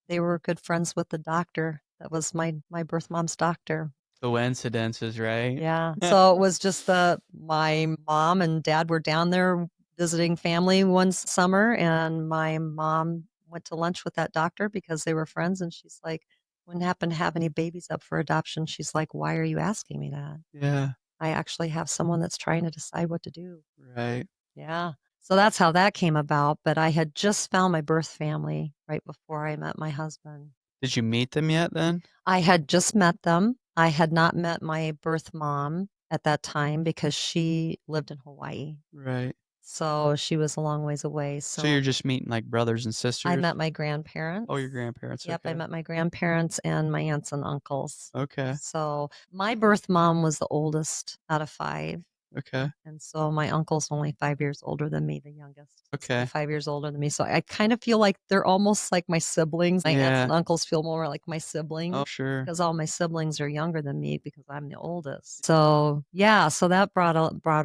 Speaker 2: They were good friends with the doctor. That was my birth mom's doctor.
Speaker 1: Coincidences, right?
Speaker 2: Yeah. So it was just my mom and dad were down there visiting family one summer, and my mom went to lunch with that doctor because they were friends. And she's like, "Wouldn't happen to have any babies up for adoption." She's like, "Why are you asking me that?
Speaker 1: Yeah,
Speaker 2: I actually have someone that's trying to decide what to do."
Speaker 1: right.
Speaker 2: Yeah. So that's how that came about. But I had just found my birth family right before I met my husband.
Speaker 1: Did you meet them yet then?
Speaker 2: I had just met them. I had not met my birth mom at that time because she lived in Hawaii.
Speaker 1: Right.
Speaker 2: So she was a long ways away.
Speaker 1: So you're
Speaker 2: So
Speaker 1: just meeting like brothers and
Speaker 2: I
Speaker 1: sisters?
Speaker 2: met my
Speaker 1: Oh, your
Speaker 2: grandparents.
Speaker 1: grandparents.
Speaker 2: Yep, I
Speaker 1: Okay.
Speaker 2: met my grandparents and my aunts and uncles.
Speaker 1: Okay.
Speaker 2: So my birth mom was the oldest out of five.
Speaker 1: Okay.
Speaker 2: And so my uncle's only 5 years older than me, the youngest is only
Speaker 1: Okay.
Speaker 2: 5 years older than me, so I kind of feel like they're almost like my siblings. My aunts
Speaker 1: Yeah.
Speaker 2: and uncles feel more like my
Speaker 1: Oh,
Speaker 2: siblings
Speaker 1: sure.
Speaker 2: because all my siblings are younger than me because I'm the oldest. So, yeah, so that brought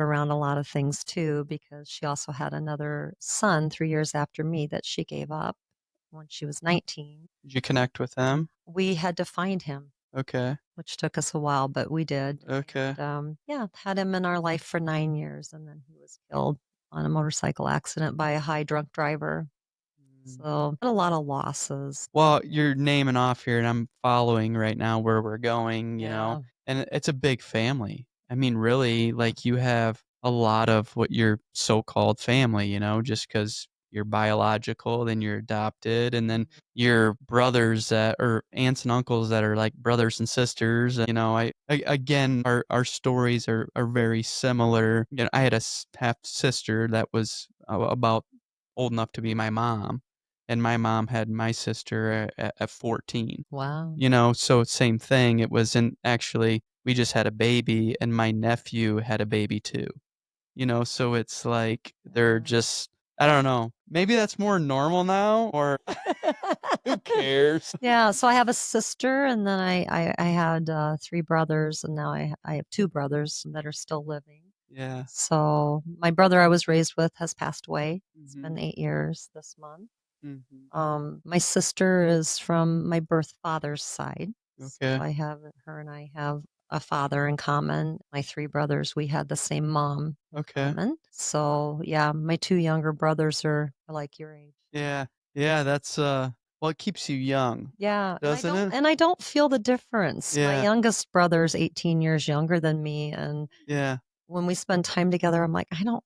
Speaker 2: around a lot of things too because she also had another son 3 years after me that she gave up when she was 19.
Speaker 1: Did you connect with them?
Speaker 2: We had to find him,
Speaker 1: Okay.
Speaker 2: which took us a while, but we did.
Speaker 1: Okay.
Speaker 2: And, yeah, had him in our life for 9 years, and then he was killed on a motorcycle accident by a high drunk driver.
Speaker 1: Mm.
Speaker 2: So, had a lot of losses.
Speaker 1: Well, you're naming off here, and I'm following right now where we're going,
Speaker 2: Yeah.
Speaker 1: and it's a big family. I mean, really, like you have a lot of what your so-called family, just because you're biological, then you're adopted, and then
Speaker 2: Mhm.
Speaker 1: your brothers that or aunts and uncles that are like brothers and sisters. Again, our stories are very similar. I had a half sister that was about old enough to be my mom, and my mom had my sister at 14.
Speaker 2: Wow.
Speaker 1: So same thing. It wasn't actually, we just had a baby, and my nephew had a baby too. So it's like they're
Speaker 2: Yeah.
Speaker 1: just, I don't know. Maybe that's more normal now, or who cares?
Speaker 2: Yeah, so I have a sister, and then I had, 3 brothers, and now I have 2 brothers that are still living.
Speaker 1: Yeah.
Speaker 2: So, my brother I was raised with has passed away. It's been
Speaker 1: Mhm.
Speaker 2: 8 years this month.
Speaker 1: Mhm.
Speaker 2: My sister is from my birth father's side. So
Speaker 1: Okay.
Speaker 2: I have her and I have a father in common. My 3 brothers, we had the same mom in
Speaker 1: Okay.
Speaker 2: common. So yeah, my 2 younger brothers are like your age.
Speaker 1: Yeah. Yeah. That's well, it keeps you young,
Speaker 2: Yeah,
Speaker 1: doesn't it?
Speaker 2: and I don't feel the difference. My
Speaker 1: Yeah.
Speaker 2: youngest brother is 18 years younger than me, and
Speaker 1: Yeah.
Speaker 2: when we spend time together, I'm like, I don't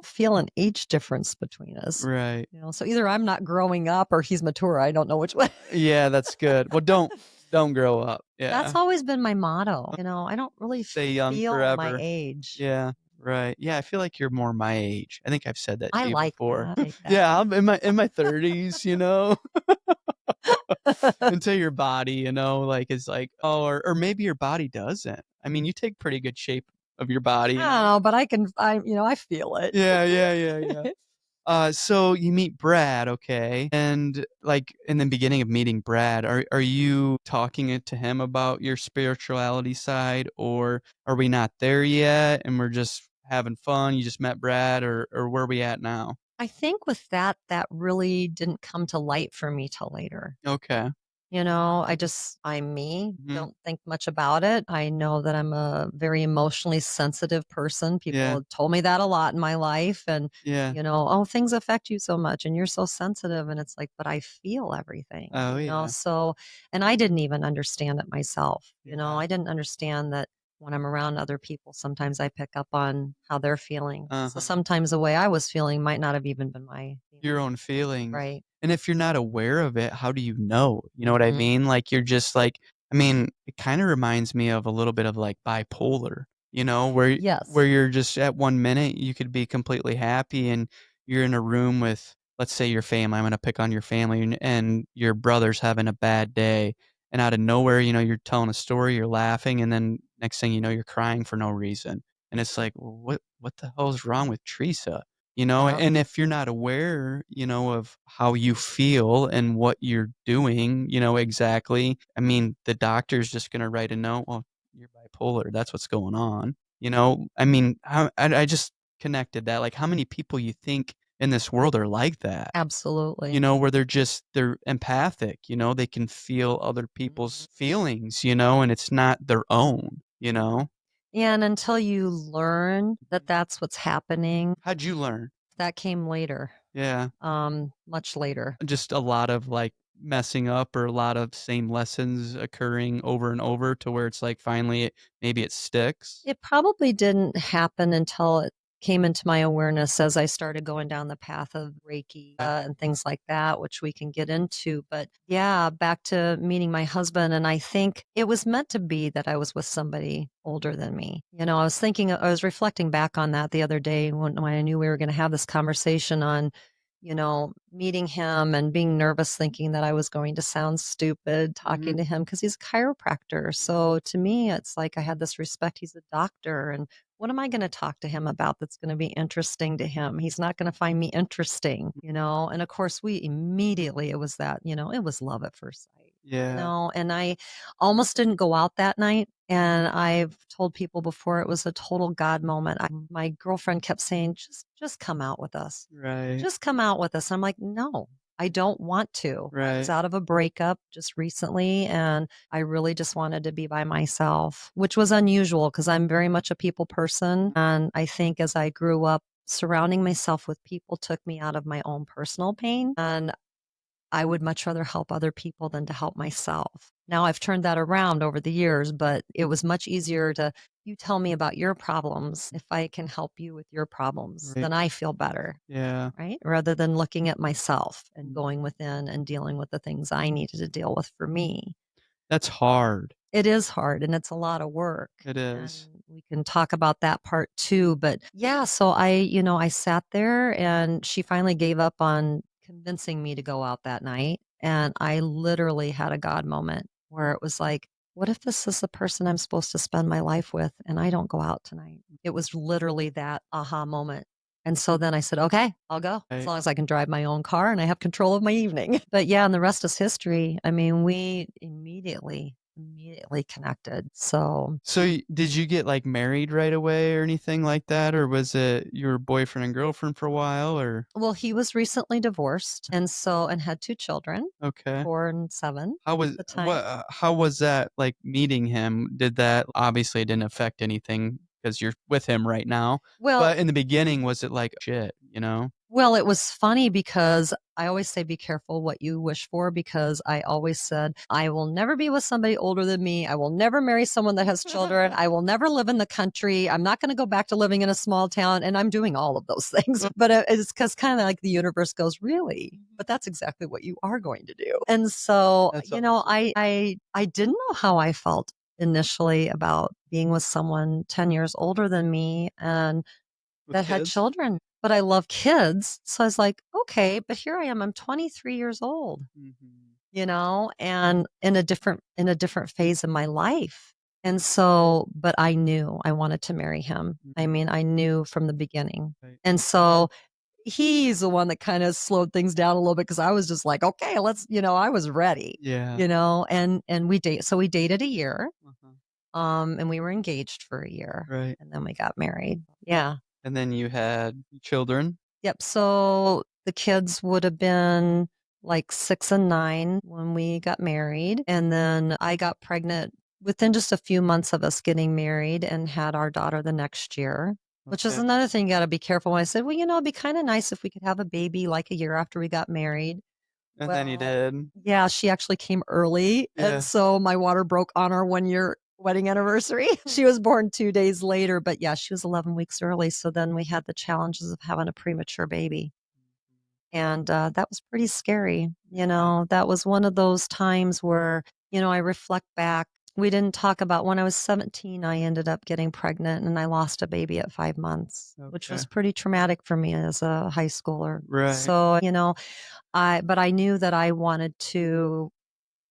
Speaker 2: feel an age difference between us.
Speaker 1: Right.
Speaker 2: So either I'm not growing up or he's mature. I don't know which way.
Speaker 1: Yeah, that's good. Well, don't grow up.
Speaker 2: That's
Speaker 1: Yeah.
Speaker 2: always been my motto. I don't really
Speaker 1: Stay young
Speaker 2: feel my
Speaker 1: forever.
Speaker 2: age.
Speaker 1: Yeah, right. Yeah, I feel like you're more my age. I think I've said that
Speaker 2: I
Speaker 1: to you
Speaker 2: like
Speaker 1: before.
Speaker 2: that. Like that.
Speaker 1: Yeah, I'm in my 30s, until your body, like is like, oh, or maybe your body doesn't. I mean, you take pretty good shape of your body,
Speaker 2: I don't know, but I feel it.
Speaker 1: Yeah, yeah, yeah, yeah. So you meet Brad, okay, and like in the beginning of meeting Brad, are you talking it to him about your spirituality side, or are we not there yet, and we're just having fun? You just met Brad, or where are we at now?
Speaker 2: I think with that really didn't come to light for me till later.
Speaker 1: Okay.
Speaker 2: I'm me,
Speaker 1: Hmm.
Speaker 2: don't think much about it. I know that I'm a very emotionally sensitive person. People
Speaker 1: Yeah.
Speaker 2: have told me that a lot in my life. And,
Speaker 1: Yeah.
Speaker 2: oh, things affect you so much and you're so sensitive. And it's like, but I feel everything,
Speaker 1: Oh yeah.
Speaker 2: So, and I didn't even understand it myself.
Speaker 1: Yeah.
Speaker 2: I didn't understand that when I'm around other people, sometimes I pick up on how they're feeling.
Speaker 1: Uh
Speaker 2: So
Speaker 1: huh.
Speaker 2: sometimes the way I was feeling might not have even been my
Speaker 1: Your
Speaker 2: feeling.
Speaker 1: own feelings.
Speaker 2: Right.
Speaker 1: And if you're not aware of it, how do you know? You know what I
Speaker 2: Mhm.
Speaker 1: mean? Like, you're just like, I mean, it kinda reminds me of a little bit of, like, bipolar, where
Speaker 2: Yes.
Speaker 1: you're just at 1 minute, you could be completely happy, and you're in a room with, let's say, your family. I'm gonna pick on your family, and your brother's having a bad day, and out of nowhere, you're telling a story, you're laughing, and then next thing you know, you're crying for no reason. And it's like, "Well, what the hell is wrong with Teresa?"
Speaker 2: Yep.
Speaker 1: And if you're not aware, of how you feel and what you're doing, exactly, I mean, the doctor's just gonna write a note, "Well, you're bipolar, that's what's going on." I mean, I just connected that, like, how many people you think in this world are like that.
Speaker 2: Absolutely.
Speaker 1: Where they're empathic, they can feel other people's feelings, and it's not their own.
Speaker 2: And until you learn that that's what's happening,
Speaker 1: How'd you learn?
Speaker 2: that came later,
Speaker 1: Yeah.
Speaker 2: much later.
Speaker 1: Just a lot of like messing up or a lot of same lessons occurring over and over to where it's like finally maybe it sticks.
Speaker 2: It probably didn't happen until it came into my awareness as I started going down the path of Reiki and things like that, which we can get into. But yeah, back to meeting my husband. And I think it was meant to be that I was with somebody older than me. I was reflecting back on that the other day when I knew we were going to have this conversation on meeting him and being nervous, thinking that I was going to sound stupid talking
Speaker 1: Mhm.
Speaker 2: to him because he's a chiropractor. So to me, it's like I had this respect. He's a doctor. And what am I going to talk to him about that's going to be interesting to him? He's not going to find me interesting. And of course, we immediately, it was that, it was love at first sight.
Speaker 1: Yeah.
Speaker 2: And I almost didn't go out that night. And I've told people before it was a total God moment. My girlfriend kept saying, just come out with us.
Speaker 1: Right.
Speaker 2: Just come out with us. I'm like, no, I don't want to. I was
Speaker 1: Right.
Speaker 2: out of a breakup just recently and I really just wanted to be by myself, which was unusual because I'm very much a people person. And I think as I grew up, surrounding myself with people took me out of my own personal pain. And I would much rather help other people than to help myself. Now I've turned that around over the years, but it was much easier to you tell me about your problems. If I can help you with your problems,
Speaker 1: Right.
Speaker 2: then I feel better,
Speaker 1: Yeah.
Speaker 2: right? Rather than looking at myself and
Speaker 1: Mm.
Speaker 2: going within and dealing with the things I needed to deal with for me.
Speaker 1: That's hard.
Speaker 2: It is hard and it's a lot of work.
Speaker 1: It
Speaker 2: And
Speaker 1: is.
Speaker 2: we can talk about that part too. But yeah, so I sat there and she finally gave up on convincing me to go out that night. And I literally had a God moment where it was like, what if this is the person I'm supposed to spend my life with and I don't go out tonight? It was literally that aha moment. And so then I said, okay, I'll go as
Speaker 1: Right.
Speaker 2: long as I can drive my own car and I have control of my evening. But yeah, and the rest is history. I mean, we immediately connected. So,
Speaker 1: So did you get like married right away or anything like that, or was it you were boyfriend and girlfriend for a while, or
Speaker 2: well, he was recently divorced and had 2 children,
Speaker 1: okay?
Speaker 2: 4 and 7
Speaker 1: How
Speaker 2: at
Speaker 1: was
Speaker 2: the time.
Speaker 1: how was that like meeting him? Did that obviously it didn't affect anything because you're with him right now,
Speaker 2: Well,
Speaker 1: but in the beginning was it like shit?
Speaker 2: Well, it was funny because I always say be careful what you wish for because I always said, I will never be with somebody older than me. I will never marry someone that has children. I will never live in the country. I'm not going to go back to living in a small town. And I'm doing all of those things. But it's because kind of like the universe goes, really? But that's exactly what you are going to do. And so,
Speaker 1: That's
Speaker 2: I didn't know how I felt initially about being with someone 10 years older than me. And
Speaker 1: with
Speaker 2: that had
Speaker 1: kids.
Speaker 2: children, but I love kids. So I was like, okay, but here I am. I'm 23 years old,
Speaker 1: Mhm.
Speaker 2: and in a different phase of my life. And so, but I knew I wanted to marry him. I
Speaker 1: Mhm.
Speaker 2: mean, I knew from the beginning.
Speaker 1: Right.
Speaker 2: And so he's the one that kind of slowed things down a little bit because I was just like, okay, I was ready,
Speaker 1: Yeah.
Speaker 2: and we dated a year,
Speaker 1: Uh-huh.
Speaker 2: and we were engaged for a year
Speaker 1: Right.
Speaker 2: and then we got married. Yeah.
Speaker 1: And then you had children?
Speaker 2: Yep. So the kids would have been like 6 and 9 when we got married. And then I got pregnant within just a few months of us getting married and had our daughter the next year, which is
Speaker 1: Okay.
Speaker 2: another thing you got to be careful. When I said, well, it'd be kind of nice if we could have a baby like a year after we got married.
Speaker 1: And then you
Speaker 2: Well,
Speaker 1: did.
Speaker 2: yeah, she actually came early. And
Speaker 1: Yeah.
Speaker 2: so my water broke on our 1 year wedding anniversary. She was born 2 days later, but yeah, she was 11 weeks early. So then we had the challenges of having a premature baby. And that was pretty scary. That was one of those times where, I reflect back. We didn't talk about when I was 17, I ended up getting pregnant and I lost a baby at 5 months, which
Speaker 1: Okay.
Speaker 2: was pretty traumatic for me as a high schooler.
Speaker 1: Right.
Speaker 2: So, but I knew that I wanted to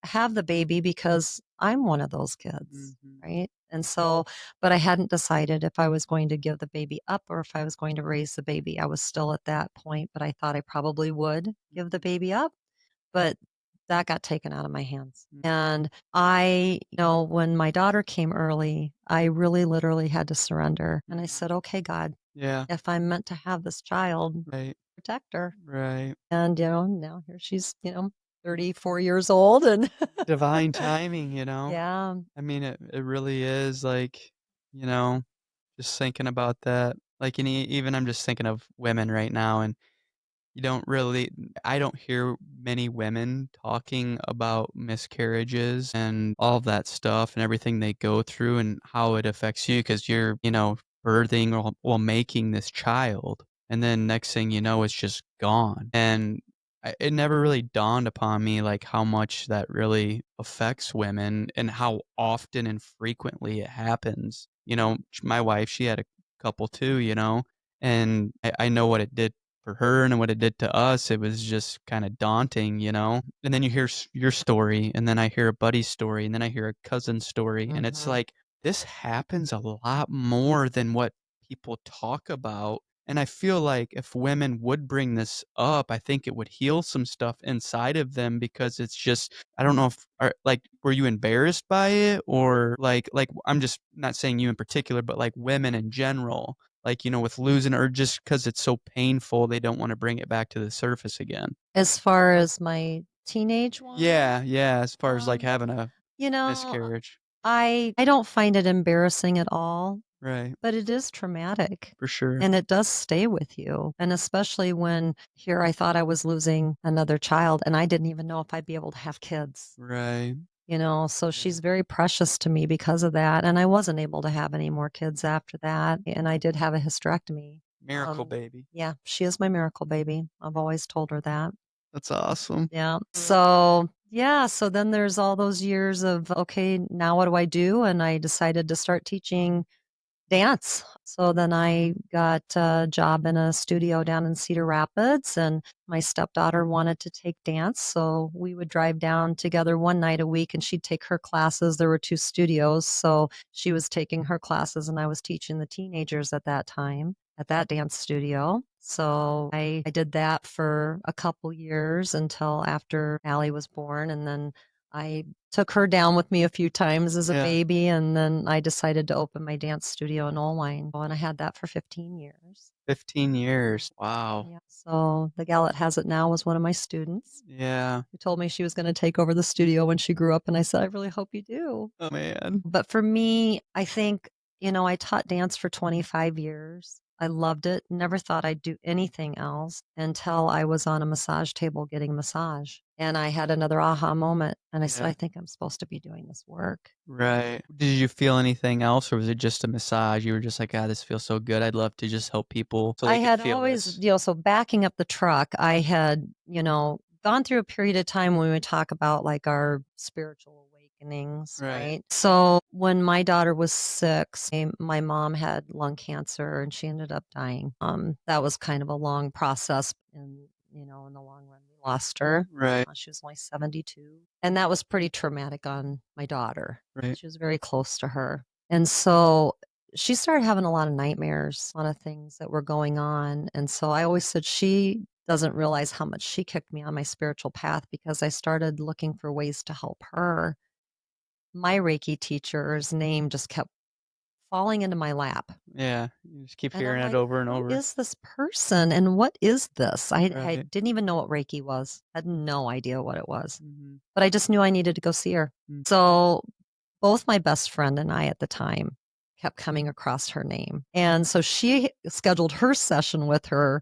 Speaker 2: have the baby because I'm one of those kids,
Speaker 1: Mhm.
Speaker 2: right? And so, but I hadn't decided if I was going to give the baby up or if I was going to raise the baby. I was still at that point, but I thought I probably would give the baby up, but that got taken out of my hands.
Speaker 1: Mm.
Speaker 2: And when my daughter came early, I really literally had to surrender. And I said, okay, God,
Speaker 1: Yeah.
Speaker 2: if I'm meant to have this child,
Speaker 1: Right.
Speaker 2: protect her.
Speaker 1: Right.
Speaker 2: And, now here she's, 34 years old and
Speaker 1: Divine timing,
Speaker 2: yeah.
Speaker 1: I mean, it really is, like, you know, just thinking about that. Like, and even I'm just thinking of women right now, and you don't really I don't hear many women talking about miscarriages and all of that stuff and everything they go through and how it affects you because you're, birthing or making this child. And then next thing you know, it's just gone. And it never really dawned upon me like how much that really affects women and how often and frequently it happens. My wife, she had a couple too, and I know what it did for her and what it did to us. It was just kinda daunting, And then you hear your story, and then I hear a buddy's story, and then I hear a cousin's story, and it's
Speaker 2: Mhm.
Speaker 1: like, this happens a lot more than what people talk about, and I feel like if women would bring this up, I think it would heal some stuff inside of them because it's just I don't know if were you embarrassed by it? Or, I'm just not saying you in particular, but, like, women in general, like, with losing or just because it's so painful, they don't wanna bring it back to the surface again.
Speaker 2: As far as my teenage one,
Speaker 1: Yeah, yeah, as far as, like,
Speaker 2: um,
Speaker 1: having a
Speaker 2: you know,
Speaker 1: miscarriage.
Speaker 2: I don't find it embarrassing at all,
Speaker 1: Right,
Speaker 2: but it is traumatic.
Speaker 1: for sure.
Speaker 2: And it does stay with you. And especially when here I thought I was losing another child and I didn't even know if I'd be able to have kids.
Speaker 1: Right.
Speaker 2: So
Speaker 1: Yeah.
Speaker 2: she's very precious to me because of that. And I wasn't able to have any more kids after that. And I did have a hysterectomy.
Speaker 1: Miracle baby.
Speaker 2: Yeah, she is my miracle baby. I've always told her that.
Speaker 1: That's awesome.
Speaker 2: Yeah. So, yeah. So then there's all those years of, okay, now what do I do? And I decided to start teaching dance. So then I got a job in a studio down in Cedar Rapids, and my stepdaughter wanted to take dance. So we would drive down together one night a week, and she'd take her classes. There were two studios. So she was taking her classes, and I was teaching the teenagers at that time at that dance studio. So I did that for a couple years until after Allie was born. And then I took her down with me a few times as a
Speaker 1: Yeah.
Speaker 2: baby, and then I decided to open my dance studio in Olwine, and I had that for 15 years.
Speaker 1: 15
Speaker 2: Yeah.
Speaker 1: years. Wow.
Speaker 2: Yeah, so the gal that has it now was one of my students
Speaker 1: Yeah.
Speaker 2: who told me she was gonna take over the studio when she grew up, and I said, "I really hope you do."
Speaker 1: Oh, man.
Speaker 2: But for me, I think, I taught dance for 25 years. I loved it, never thought I'd do anything else until I was on a massage table getting a massage, and I had another aha moment, and I said,
Speaker 1: Yeah.
Speaker 2: "I think I'm supposed to be doing this work."
Speaker 1: Right. Did you feel anything else, or was it just a massage? You were just like, "Ah, this feels so good. I'd love to just help people so
Speaker 2: I
Speaker 1: they could
Speaker 2: had
Speaker 1: feel
Speaker 2: always,
Speaker 1: this."
Speaker 2: so backing up the truck, I had, gone through a period of time when we talk about like our spiritual awakenings,
Speaker 1: Right.
Speaker 2: right? So when my daughter was 6, my mom had lung cancer and she ended up dying. That was kind of a long process and, in the long run, we lost her.
Speaker 1: Right.
Speaker 2: She was only 72. And that was pretty traumatic on my daughter.
Speaker 1: Right.
Speaker 2: She was very close to her. And so she started having a lot of nightmares, a lot of things that were going on. And so I always said she doesn't realize how much she kicked me on my spiritual path because I started looking for ways to help her. My Reiki teacher's name just kept falling into my lap.
Speaker 1: Yeah. You just keep
Speaker 2: And I'm
Speaker 1: hearing it
Speaker 2: like,
Speaker 1: over and
Speaker 2: who
Speaker 1: over.
Speaker 2: is this person and what is this? I
Speaker 1: Right.
Speaker 2: didn't even know what Reiki was, had no idea what it was,
Speaker 1: Mhm.
Speaker 2: but I just knew I needed to go see her.
Speaker 1: Mm.
Speaker 2: So both my best friend and I at the time kept coming across her name. And so she scheduled her session with her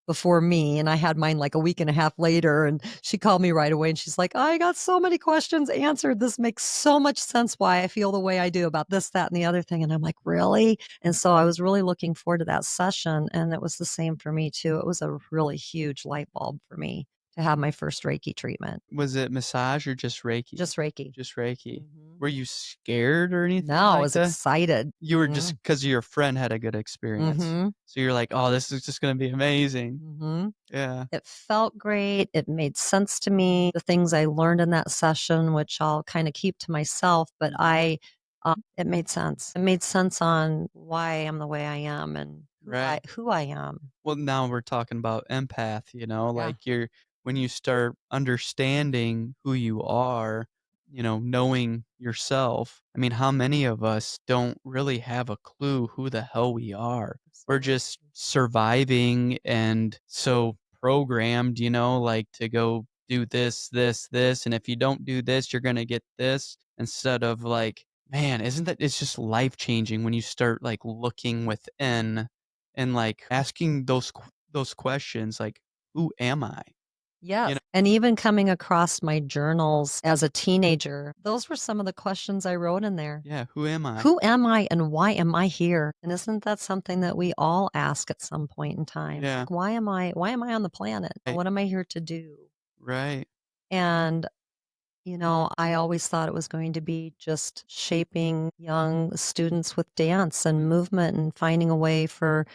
Speaker 2: before me, and I had mine like a week and a half later. And she called me right away and she's like, I got so many questions answered. This makes so much sense why I feel the way I do about this, that, and the other thing. And I'm like, really? And so I was really looking forward to that session. And it was the same for me too. It was a really huge light bulb for me to have my first Reiki treatment,
Speaker 1: Was it massage or just Reiki?
Speaker 2: just Reiki.
Speaker 1: Just Reiki.
Speaker 2: Mhm.
Speaker 1: Were you scared or anything
Speaker 2: No, I
Speaker 1: like
Speaker 2: was
Speaker 1: that?
Speaker 2: excited.
Speaker 1: You were just
Speaker 2: Mm.
Speaker 1: 'cause your friend had a good experience.
Speaker 2: Mhm.
Speaker 1: So you're like, "Oh, this is just gonna be amazing."
Speaker 2: Mhm.
Speaker 1: Yeah.
Speaker 2: It felt great. It made sense to me. The things I learned in that session, which I'll kind of keep to myself, but it made sense. It made sense on why I am the way I am and
Speaker 1: Right.
Speaker 2: who I am.
Speaker 1: Well, now we're talking about empath,
Speaker 2: Yeah.
Speaker 1: like, when you start understanding who you are, knowing yourself. I mean, how many of us don't really have a clue who the hell we are? We're just
Speaker 2: Absolutely.
Speaker 1: surviving and so programmed, like to go do this, this, this. And if you don't do this, you're going to get this instead of like, man, isn't that it's just life changing when you start like looking within and like asking those questions like, who am I? You
Speaker 2: Yes,
Speaker 1: know,
Speaker 2: and even coming across my journals as a teenager, those were some of the questions I wrote in there.
Speaker 1: yeah, who am I?
Speaker 2: Who am I and why am I here? And isn't that something that we all ask at some point in time?
Speaker 1: Yeah.
Speaker 2: Like, why am I on the planet?
Speaker 1: Right.
Speaker 2: What am I here to do?
Speaker 1: Right.
Speaker 2: And I always thought it was going to be just shaping young students with dance and movement and finding a way for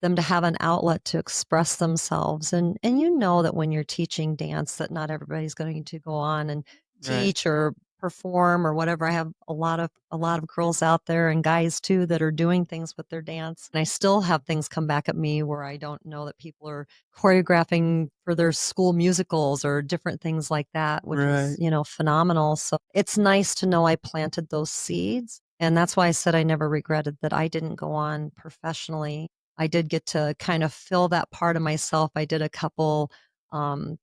Speaker 2: them to have an outlet to express themselves. And that when you're teaching dance that not everybody's going to go on and
Speaker 1: Right.
Speaker 2: teach or perform or whatever. I have a lot of girls out there and guys too that are doing things with their dance. And I still have things come back at me where I don't know that people are choreographing for their school musicals or different things like that, which is,
Speaker 1: Right.
Speaker 2: phenomenal. So it's nice to know I planted those seeds. And that's why I said I never regretted that I didn't go on professionally. I did get to kind of fill that part of myself. I did a couple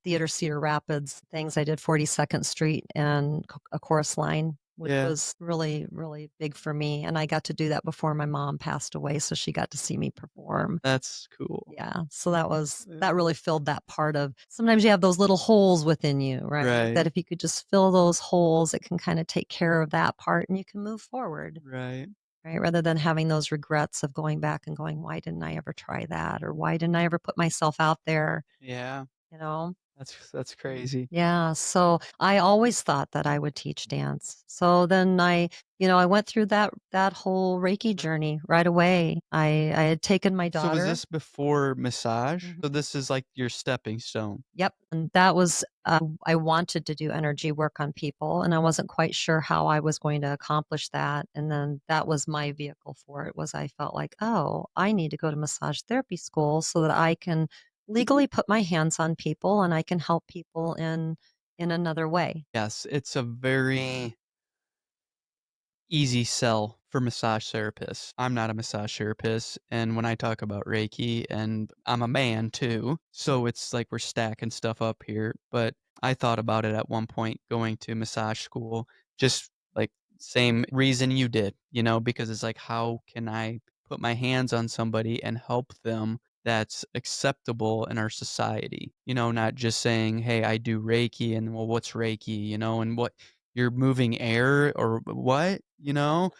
Speaker 2: theater Cedar Rapids things. I did 42nd Street and a chorus line, which
Speaker 1: Yeah.
Speaker 2: was really, really big for me. And I got to do that before my mom passed away. So she got to see me perform.
Speaker 1: That's cool.
Speaker 2: Yeah. So that was,
Speaker 1: Yeah.
Speaker 2: that really filled that part of sometimes you have those little holes within you, right?
Speaker 1: Right.
Speaker 2: That if you could just fill those holes, it can kind of take care of that part and you can move forward.
Speaker 1: Right.
Speaker 2: Right, rather than having those regrets of going back and going, "Why didn't I ever try that?" Or, "Why didn't I ever put myself out there?"
Speaker 1: Yeah.
Speaker 2: You know?
Speaker 1: That's crazy.
Speaker 2: Yeah, so I always thought that I would teach dance. So then I went through that whole Reiki journey right away. I had taken my
Speaker 1: So was
Speaker 2: daughter.
Speaker 1: this before massage? So
Speaker 2: Mhm.
Speaker 1: this is like your stepping stone.
Speaker 2: Yep, and that was I wanted to do energy work on people, and I wasn't quite sure how I was going to accomplish that, and then that was my vehicle for it, was I felt like, "Oh, I need to go to massage therapy school so that I can legally put my hands on people and I can help people in another way."
Speaker 1: Yes, it's a very easy sell for massage therapists. I'm not a massage therapist, and when I talk about Reiki, and I'm a man too, so it's like we're stacking stuff up here, but I thought about it at one point going to massage school, just like same reason you did, because it's like how can I put my hands on somebody and help them that's acceptable in our society, not just saying, "Hey, I do Reiki," and well, what's Reiki, and what you're moving air or what,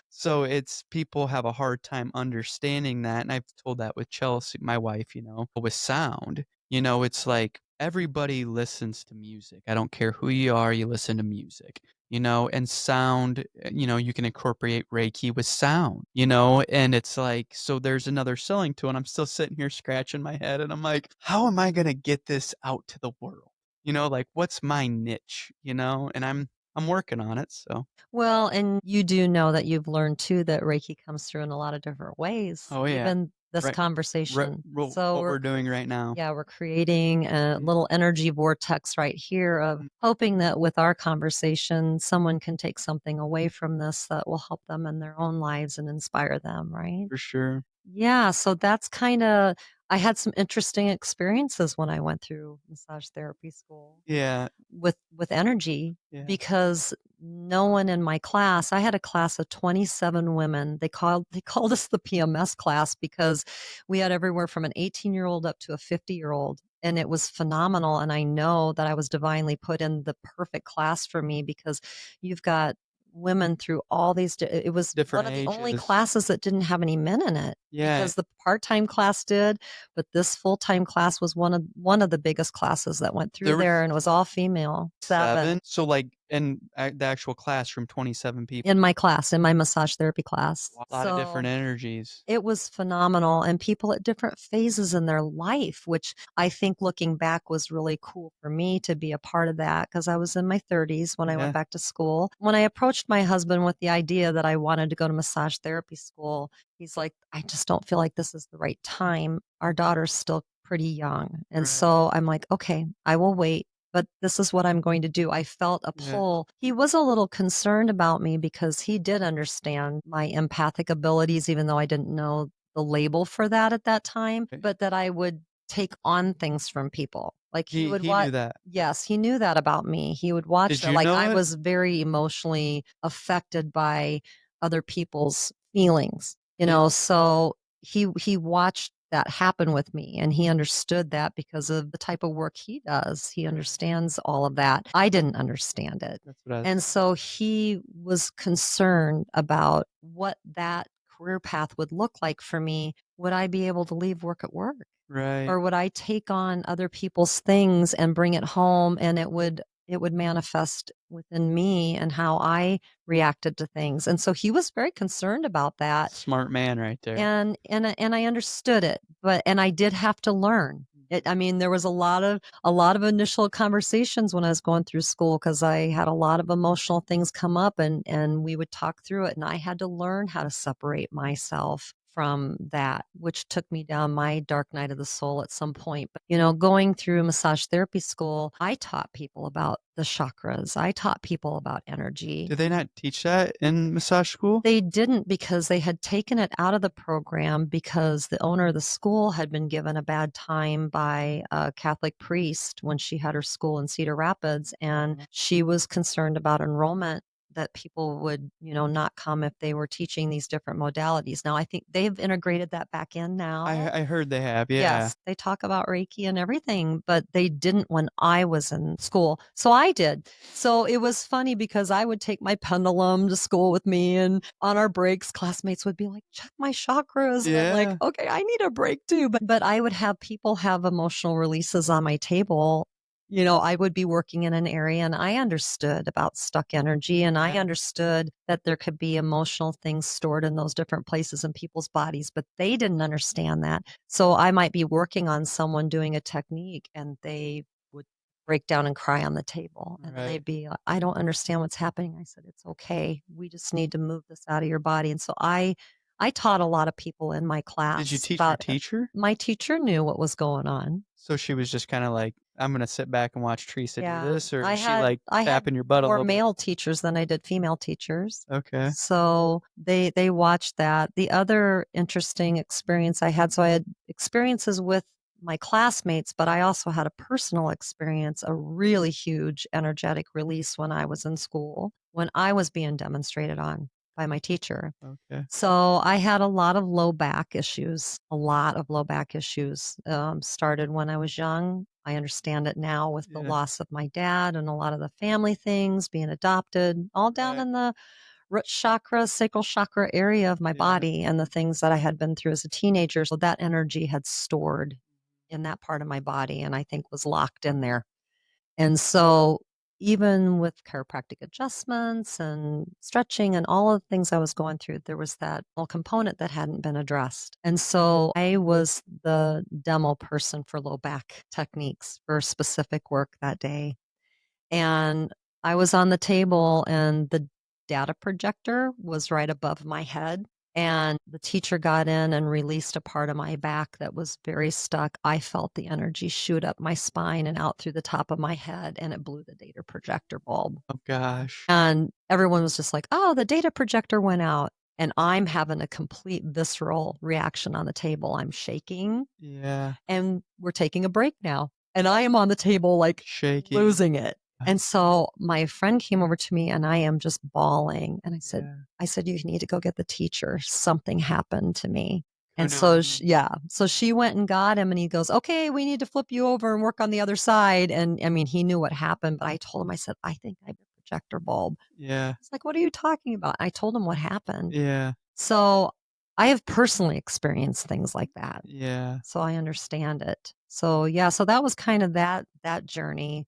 Speaker 1: So it's people have a hard time understanding that, and I've told that with Chelsea, my wife, with sound, it's like everybody listens to music. I don't care who you are, you listen to music, and sound, you can incorporate Reiki with sound, and it's like, so there's another selling to it. I'm still sitting here scratching my head and I'm like, how am I going to get this out to the world? Like what's my niche, and I'm working on it, so
Speaker 2: Well, and you do know that you've learned too that Reiki comes through in a lot of different ways,
Speaker 1: oh, yeah.
Speaker 2: even this
Speaker 1: Right right
Speaker 2: conversation.
Speaker 1: well,
Speaker 2: So
Speaker 1: what
Speaker 2: we're
Speaker 1: we're doing right now.
Speaker 2: Yeah, we're creating a
Speaker 1: Mhm,
Speaker 2: little energy vortex right here of
Speaker 1: mhm,
Speaker 2: hoping that with our conversation, someone can take something away from this that will help them in their own lives and inspire them, right?
Speaker 1: for sure.
Speaker 2: Yeah, so that's kinda I had some interesting experiences when I went through massage therapy school
Speaker 1: Yeah,
Speaker 2: with energy
Speaker 1: yeah.
Speaker 2: because no one in my class I had a class of 27 women. They called us the PMS class because we had everywhere from an 18-year-old up to a 50-year-old, and it was phenomenal, and I know that I was divinely put in the perfect class for me because you've got women through all these it was one
Speaker 1: Different
Speaker 2: of the only
Speaker 1: ages.
Speaker 2: classes that didn't have any men in it
Speaker 1: Yeah,
Speaker 2: because the part-time class did, but this full-time class was one of the biggest classes that went through
Speaker 1: there was
Speaker 2: there, and it was all female.
Speaker 1: 7,
Speaker 2: 7
Speaker 1: so, like, in the actual classroom, 27 people.
Speaker 2: in my class, in my massage therapy class.
Speaker 1: A lot of different
Speaker 2: So
Speaker 1: energies.
Speaker 2: it was phenomenal, and people at different phases in their life, which I think looking back was really cool for me to be a part of that because I was in my 30s when I went
Speaker 1: Yeah,
Speaker 2: back to school. When I approached my husband with the idea that I wanted to go to massage therapy school, he's like, "I just don't feel like this is the right time. Our daughter's still pretty young." And
Speaker 1: right.
Speaker 2: so I'm like, "Okay, I will wait." but this is what I'm going to do. I felt a
Speaker 1: Yeah.
Speaker 2: pull. He was a little concerned about me because he did understand my empathic abilities, even though I didn't know the label for that at that time,
Speaker 1: Okay.
Speaker 2: but that I would take on things from people. Like he would
Speaker 1: He
Speaker 2: watch.
Speaker 1: knew that.
Speaker 2: Yes, he knew that about me. He would watch
Speaker 1: Did
Speaker 2: that.
Speaker 1: you
Speaker 2: Like
Speaker 1: know
Speaker 2: I
Speaker 1: it?
Speaker 2: was very emotionally affected by other people's feelings,
Speaker 1: Yeah.
Speaker 2: so he watched that happen with me, and he understood that because of the type of work he does. He understands all of that. I didn't understand it.
Speaker 1: That's what I was
Speaker 2: And so he was concerned about what that career path would look like for me. Would I be able to leave work at work?
Speaker 1: right.
Speaker 2: Or would I take on other people's things and bring it home, and it would manifest within me and how I reacted to things. And so he was very concerned about that.
Speaker 1: Smart man right there.
Speaker 2: And I understood it, and I did have to learn. I mean, there was a lot of initial conversations when I was going through school because I had a lot of emotional things come up, and we would talk through it, and I had to learn how to separate myself from that, which took me down my dark night of the soul at some point. But, going through massage therapy school, I taught people about the chakras. I taught people about energy.
Speaker 1: Did they not teach that in massage school?
Speaker 2: They didn't, because they had taken it out of the program because the owner of the school had been given a bad time by a Catholic priest when she had her school in Cedar Rapids, and she was concerned about enrollment, that people would, not come if they were teaching these different modalities. Now, I think they've integrated that back in now.
Speaker 1: I heard they have, yeah.
Speaker 2: Yes, they talk about Reiki and everything, but they didn't when I was in school. So I did. So it was funny because I would take my pendulum to school with me, and on our breaks, classmates would be like, check my chakras. And I'm like,
Speaker 1: Yeah.
Speaker 2: okay, I need a break too. But I would have people have emotional releases on my table. I would be working in an area, and I understood about stuck energy, and I understood that there could be emotional things stored in those different places in people's bodies, but they didn't understand that. So I might be working on someone doing a technique, and they would break down and cry on the table. And then
Speaker 1: Right.
Speaker 2: they'd be, I don't understand what's happening. I said, it's okay. We just need to move this out of your body. And so I taught a lot of people in my
Speaker 1: Did you
Speaker 2: class
Speaker 1: teach your
Speaker 2: about
Speaker 1: teacher?
Speaker 2: my teacher knew what was going on.
Speaker 1: So she was just kinda like, "I'm gonna sit back and watch Teresa do
Speaker 2: Yeah.
Speaker 1: this," or
Speaker 2: I
Speaker 1: is she,
Speaker 2: had
Speaker 1: like,
Speaker 2: I had
Speaker 1: tapping your butt a
Speaker 2: more
Speaker 1: little bit?
Speaker 2: male teachers than I did female teachers.
Speaker 1: Okay.
Speaker 2: So they watched that. The other interesting experience I had, so I had experiences with my classmates, but I also had a personal experience, a really huge energetic release when I was in school, when I was being demonstrated on by my teacher.
Speaker 1: Okay.
Speaker 2: So I had a lot of low back issues, a lot of low back issues. Started when I was young. I understand it now with the
Speaker 1: Yeah.
Speaker 2: loss of my dad and a lot of the family things, being adopted, all down
Speaker 1: Right.
Speaker 2: in the root chakra, sacral chakra area of my
Speaker 1: Yeah.
Speaker 2: body, and the things that I had been through as a teenager. So that energy had stored in that part of my body, and I think was locked in there. And so, even with chiropractic adjustments and stretching and all of the things I was going through, there was that little component that hadn't been addressed. And so, I was the demo person for low back techniques for specific work that day. And I was on the table, and the data projector was right above my head. And the teacher got in and released a part of my back that was very stuck. I felt the energy shoot up my spine and out through the top of my head, and it blew the data projector bulb.
Speaker 1: Oh gosh.
Speaker 2: And everyone was just like, oh, the data projector went out. And I'm having a complete visceral reaction on the table. I'm shaking,
Speaker 1: Yeah.
Speaker 2: and we're taking a break now. And I am on the table, like
Speaker 1: Shaky.
Speaker 2: losing it. And so my friend came over to me, and I am just bawling. And
Speaker 1: Yeah.
Speaker 2: I said, you need to go get the teacher. Something happened to me.
Speaker 1: Who
Speaker 2: And
Speaker 1: knew?
Speaker 2: so, yeah. So she went and got him, and he goes, okay, we need to flip you over and work on the other side. And I mean, he knew what happened, but I told him, I said, I think I have a projector bulb.
Speaker 1: Yeah.
Speaker 2: He's like, what are you talking about? I told him what happened.
Speaker 1: Yeah.
Speaker 2: So I have personally experienced things like that.
Speaker 1: Yeah.
Speaker 2: So I understand it. So yeah, so that was kind of that journey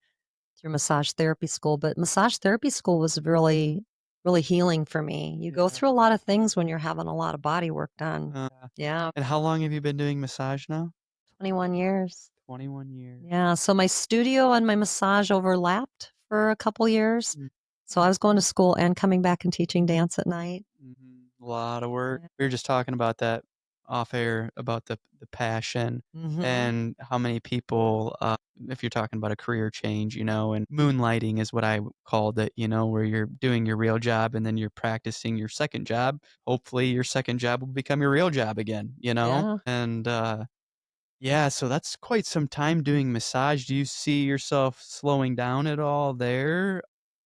Speaker 2: through massage therapy school, but massage therapy school was really really healing for me. You go
Speaker 1: Yeah.
Speaker 2: through a lot of things when you're having a lot of body work done.
Speaker 1: Uh,
Speaker 2: Yeah,
Speaker 1: and how long have you been doing massage now?
Speaker 2: 21 years.
Speaker 1: 21 years.
Speaker 2: Yeah, so my studio and my massage overlapped for a couple years.
Speaker 1: Mm.
Speaker 2: So I was going to school and coming back and teaching dance at night.
Speaker 1: Mhm. A lot of work.
Speaker 2: Yeah.
Speaker 1: We were just talking about that off air about the passion
Speaker 2: Mhm.
Speaker 1: and how many people if you're talking about a career change, and moonlighting is what I called it, where you're doing your real job and then you're practicing your second job. Hopefully your second job will become your real job again.
Speaker 2: Yeah.
Speaker 1: And yeah, so that's quite some time doing massage. Do you see yourself slowing down at all there?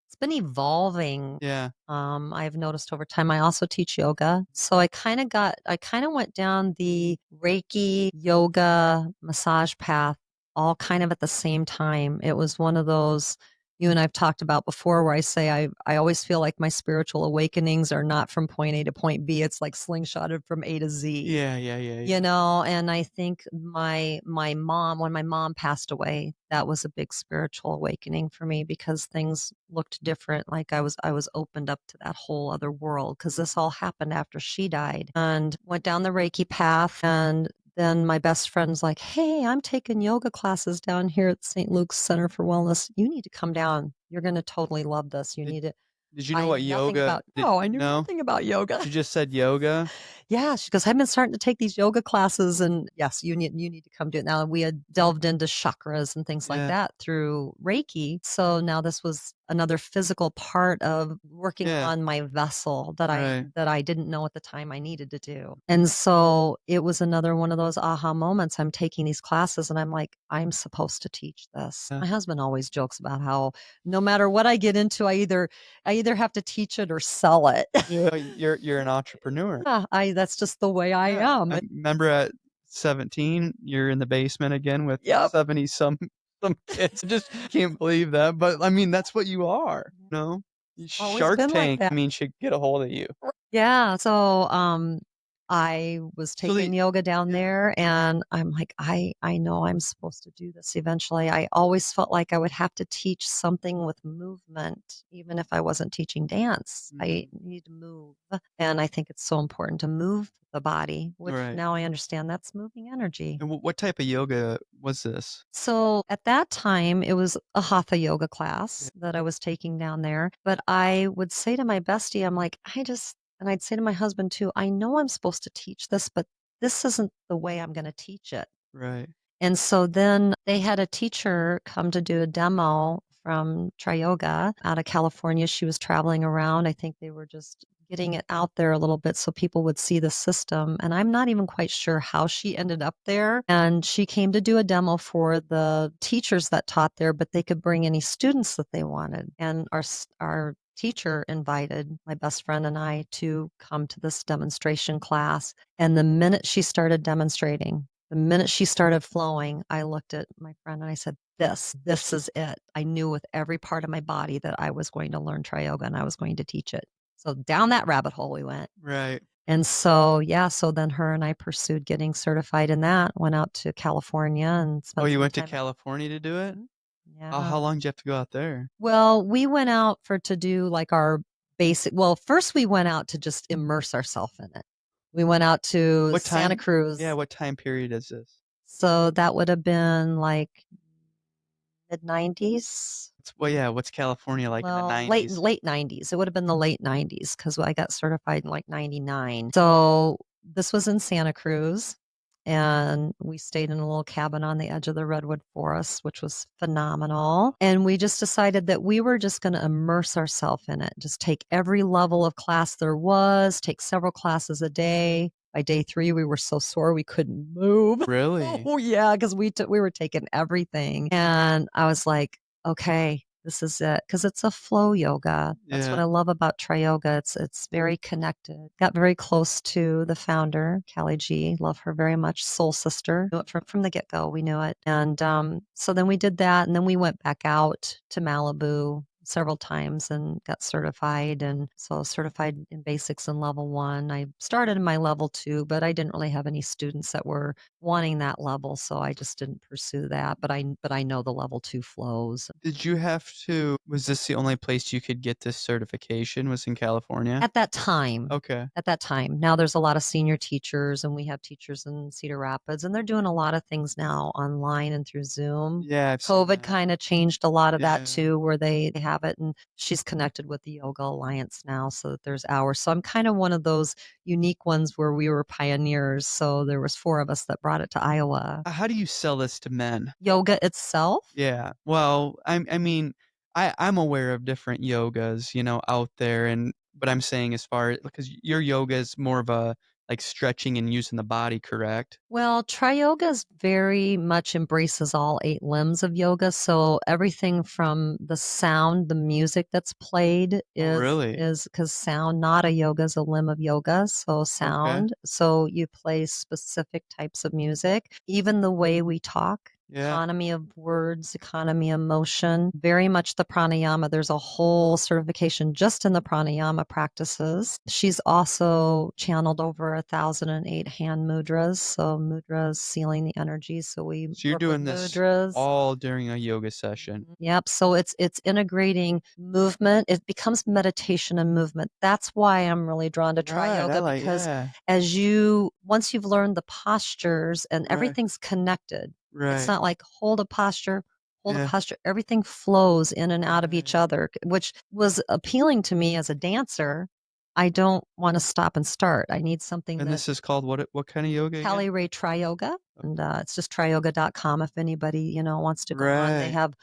Speaker 2: It's been evolving.
Speaker 1: Yeah.
Speaker 2: I've noticed over time. I also teach yoga. So I kind of went down the Reiki yoga massage path all kind of at the same time. It was one of those you and I've talked about before where I say I always feel like my spiritual awakenings are not from point A to point B. It's like slingshotted from A to Z.
Speaker 1: Yeah, yeah, yeah, yeah.
Speaker 2: And I think my mom, when my mom passed away, that was a big spiritual awakening for me because things looked different. Like I was opened up to that whole other world because this all happened after she died, and went down the Reiki path. And then my best friend's like, "Hey, I'm taking yoga classes down here at St. Luke's Center for Wellness. You need to come down. You're going to totally love this. You
Speaker 1: Did
Speaker 2: need it."
Speaker 1: did you know
Speaker 2: I
Speaker 1: what
Speaker 2: knew nothing
Speaker 1: yoga
Speaker 2: about
Speaker 1: did
Speaker 2: No, I knew
Speaker 1: no?
Speaker 2: nothing about yoga.
Speaker 1: She just said yoga?
Speaker 2: Yeah, she goes, "I've been starting to take these yoga classes, and yes, you need to come do it." Now we had delved into chakras and things like
Speaker 1: Yeah,
Speaker 2: that through Reiki. So now this was another physical part of working
Speaker 1: yeah,
Speaker 2: on my vessel that I
Speaker 1: right.
Speaker 2: that I didn't know at the time I needed to do. And so it was another one of those aha moments. I'm taking these classes and I'm like, I'm supposed to teach this.
Speaker 1: Yeah.
Speaker 2: My husband always jokes about how no matter what I get into, I either have to teach it or sell it.
Speaker 1: Yeah, you're an entrepreneur.
Speaker 2: Yeah, I that's just the way I
Speaker 1: Yeah,
Speaker 2: am.
Speaker 1: I remember at 17, you're in the basement again with
Speaker 2: Yep.
Speaker 1: 70 some kids. I just can't believe that, but, I mean, that's what you are, you know?
Speaker 2: Always
Speaker 1: Shark
Speaker 2: been like
Speaker 1: Tank,
Speaker 2: that.
Speaker 1: should get a hold of you.
Speaker 2: Yeah, so, I was
Speaker 1: So
Speaker 2: taking yoga down
Speaker 1: yeah,
Speaker 2: there, and I'm like, I know I'm supposed to do this eventually. I always felt like I would have to teach something with movement, even if I wasn't teaching dance. I
Speaker 1: mhm,
Speaker 2: need to move, and I think it's so important to move the body, which
Speaker 1: right.
Speaker 2: now I understand that's moving energy.
Speaker 1: And what type of yoga was this?
Speaker 2: So at that time, it was a hatha yoga
Speaker 1: Yeah,
Speaker 2: class that I was taking down there. But I would say to my bestie, I'm like, and I'd say to my husband too, I know I'm supposed to teach this, but this isn't the way I'm going to teach it.
Speaker 1: right,
Speaker 2: And so then they had a teacher come to do a demo from Yoga out of California. She was traveling around. I think they were just getting it out there a little bit so people would see the system. And I'm not even quite sure how she ended up there. And she came to do a demo for the teachers that taught there, but they could bring any students that they wanted. And our teacher invited my best friend and I to come to this demonstration class. And the minute she started demonstrating, the minute she started flowing, I looked at my friend and I said, this is it. I knew with every part of my body that I was going to learn yoga and I was going to teach it. So down that rabbit hole we went.
Speaker 1: right.
Speaker 2: And so, yeah, so then her and I pursued getting certified in that, went out to California and
Speaker 1: Oh,
Speaker 2: spent
Speaker 1: you
Speaker 2: some
Speaker 1: went to
Speaker 2: time.
Speaker 1: California to do it?
Speaker 2: Mhm.
Speaker 1: Oh,
Speaker 2: Yeah.
Speaker 1: how long did you have to go out there?
Speaker 2: Well, we went out to do like our first we went out to just immerse ourselves in it. We went out to
Speaker 1: What
Speaker 2: Santa
Speaker 1: time Yeah,
Speaker 2: Cruz.
Speaker 1: what time period is this?
Speaker 2: So that would have been like mid-90s?
Speaker 1: Yeah, what's California like in the
Speaker 2: Well, late
Speaker 1: 90s?
Speaker 2: late 90s. It would have been the late 90s because I got certified in, like, 99. So, this was in Santa Cruz, and we stayed in a little cabin on the edge of the redwood forest, which was phenomenal, and we just decided that we were just gonna immerse ourselves in it, just take every level of class there was, take several classes a day. By day 3, we were so sore we couldn't move.
Speaker 1: Really?
Speaker 2: Oh, yeah, 'cause we were taking everything, and I was like, "Okay, this is it," because it's a flow yoga. That's what
Speaker 1: Yeah.
Speaker 2: I love about Yoga. It's very connected. Got very close to the founder, Callie G. Love her very much. Soul sister. Knew it from the get-go, we knew it. And, so then we did that, and then we went back out to Malibu several times and got certified, and so certified in basics in level 1. I started in my level 2, but I didn't really have any students that were wanting that level, so I just didn't pursue that, but I know the level 2 flows.
Speaker 1: Did you have to Was this the only place you could get this certification was in California?
Speaker 2: At that time.
Speaker 1: Okay.
Speaker 2: At that time. Now there's a lot of senior teachers, and we have teachers in Cedar Rapids, and they're doing a lot of things now online and through Zoom.
Speaker 1: Yeah, I've seen
Speaker 2: COVID
Speaker 1: that.
Speaker 2: kinda changed a lot of that
Speaker 1: Yeah.
Speaker 2: too, where they have have it. And she's connected with the Yoga Alliance now so that there's hours. So I'm kind of one of those unique ones where we were pioneers. So there was 4 of us that brought it to Iowa.
Speaker 1: How do you sell this to men?
Speaker 2: Yoga itself?
Speaker 1: Yeah. Well, I mean, I'm aware of different yogas, out there, but I'm saying as far because your yoga is more of a like stretching and using the body, correct?
Speaker 2: Well, Tri Yoga's very much embraces all 8 limbs of yoga. So everything from the sound, the music that's played
Speaker 1: Oh, really?
Speaker 2: is because sound, nada yoga is a limb of yoga. So
Speaker 1: Okay.
Speaker 2: sound. So you play specific types of music. Even the way we talk,
Speaker 1: Yeah.
Speaker 2: economy of words, economy of motion, very much the pranayama. There's a whole certification just in the pranayama practices. She's also channeled over 1,008 hand mudras. So mudras sealing the energy. So we
Speaker 1: So you're
Speaker 2: work with
Speaker 1: doing this
Speaker 2: mudras.
Speaker 1: all during a yoga session.
Speaker 2: Yep. So it's integrating movement. It becomes meditation and movement. That's why I'm really drawn to Tri
Speaker 1: Right. I
Speaker 2: Yoga
Speaker 1: like,
Speaker 2: because
Speaker 1: yeah.
Speaker 2: once you've learned the postures and
Speaker 1: Right.
Speaker 2: everything's connected, it's
Speaker 1: Right.
Speaker 2: not like hold a
Speaker 1: Yeah.
Speaker 2: posture. Everything flows in and out of each
Speaker 1: Right.
Speaker 2: other, which was appealing to me as a dancer. I don't want to stop and start. I need something
Speaker 1: And
Speaker 2: that
Speaker 1: this is called what kind of yoga again?
Speaker 2: Callie Ray Tri Yoga. And it's just tryoga.com if anybody, wants to go on. They
Speaker 1: Right.
Speaker 2: have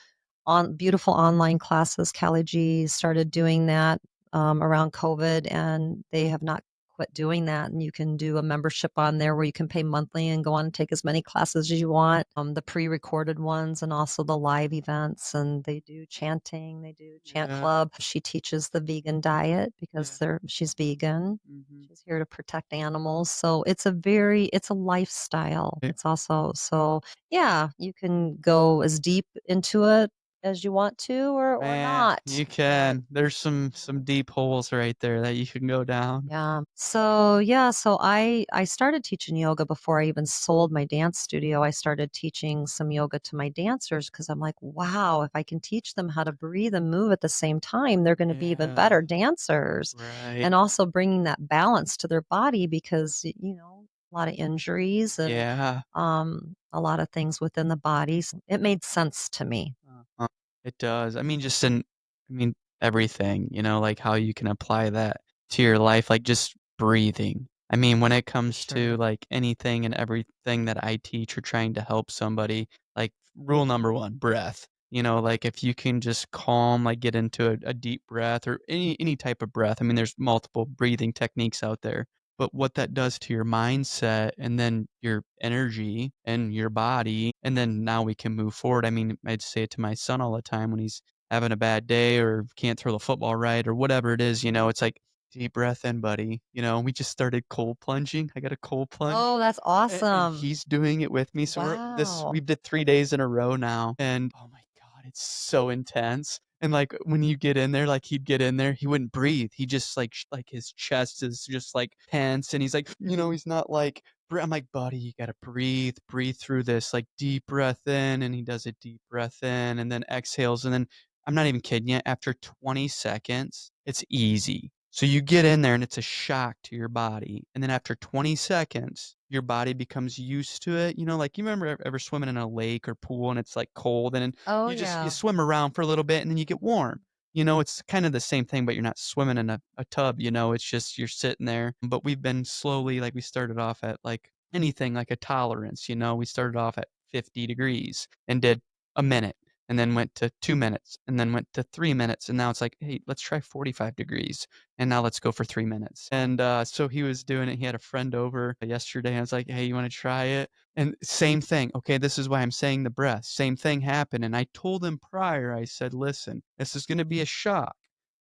Speaker 2: on beautiful online classes. Callie G started doing that around COVID, and they have not quit doing that. And you can do a membership on there where you can pay monthly and go on and take as many classes as you want. The pre-recorded ones and also the live events. And they do chanting. They do chant
Speaker 1: Yeah.
Speaker 2: club. She teaches the vegan diet
Speaker 1: Yeah.
Speaker 2: because she's vegan.
Speaker 1: Hmm.
Speaker 2: She's here to protect animals. So it's a lifestyle.
Speaker 1: Yeah.
Speaker 2: It's also so yeah, you can go as deep into it as you want to or
Speaker 1: Man,
Speaker 2: not.
Speaker 1: you
Speaker 2: But
Speaker 1: can. There's some deep holes right there that you can go down.
Speaker 2: yeah. So yeah, so I started teaching yoga before I even sold my dance studio. I started teaching some yoga to my dancers because I'm like, wow, if I can teach them how to breathe and move at the same time, they're going to be even
Speaker 1: Yeah.
Speaker 2: better dancers.
Speaker 1: Right.
Speaker 2: And also bringing that balance to their body because a lot of injuries and
Speaker 1: Yeah.
Speaker 2: a lot of things within the body. So it made sense to me.
Speaker 1: Uh-huh. It does. I mean, I mean, everything, like how you can apply that to your life, like just breathing. I mean, when it
Speaker 2: For
Speaker 1: comes to
Speaker 2: sure.
Speaker 1: like anything and everything that I teach or trying to help somebody, like rule number one, breath. Like if you can just calm, like get into a deep breath or any type of breath. I mean, there's multiple breathing techniques out there. But what that does to your mindset and then your energy and your body, and then now we can move forward. I mean, I'd say it to my son all the time when he's having a bad day or can't throw the football right or whatever it is, it's like, deep breath in, buddy. We just started cold plunging. I got a cold plunge.
Speaker 2: Oh, that's
Speaker 1: And
Speaker 2: awesome.
Speaker 1: he's doing it with me. So
Speaker 2: Wow.
Speaker 1: we've did 3 days in a row now. And oh my God, it's so intense. And like when you get in there, like he'd get in there, he wouldn't breathe. He just like his chest is just like tense. And he's like, he's not like, I'm like, buddy, you gotta breathe through this, like deep breath in. And he does a deep breath in and then exhales. And then I'm not even kidding you. After 20 seconds, it's easy. So you get in there and it's a shock to your body. And then after 20 seconds, your body becomes used to it. Like you remember ever swimming in a lake or pool and it's like cold and then
Speaker 2: Oh,
Speaker 1: you
Speaker 2: yeah.
Speaker 1: swim around for a little bit and then you get warm. It's kind of the same thing, but you're not swimming in a tub, it's just you're sitting there. But we've been slowly, like we started off at like anything like a tolerance, we started off at 50 degrees and did a minute and then went to 2 minutes and then went to 3 minutes. And now it's like, hey, let's try 45 degrees. And now let's go for 3 minutes. And so he was doing it. He had a friend over yesterday. And I was like, hey, you want to try it? And same thing. Okay, this is why I'm saying the breath. Same thing happened. And I told him prior, I said, listen, this is going to be a shock,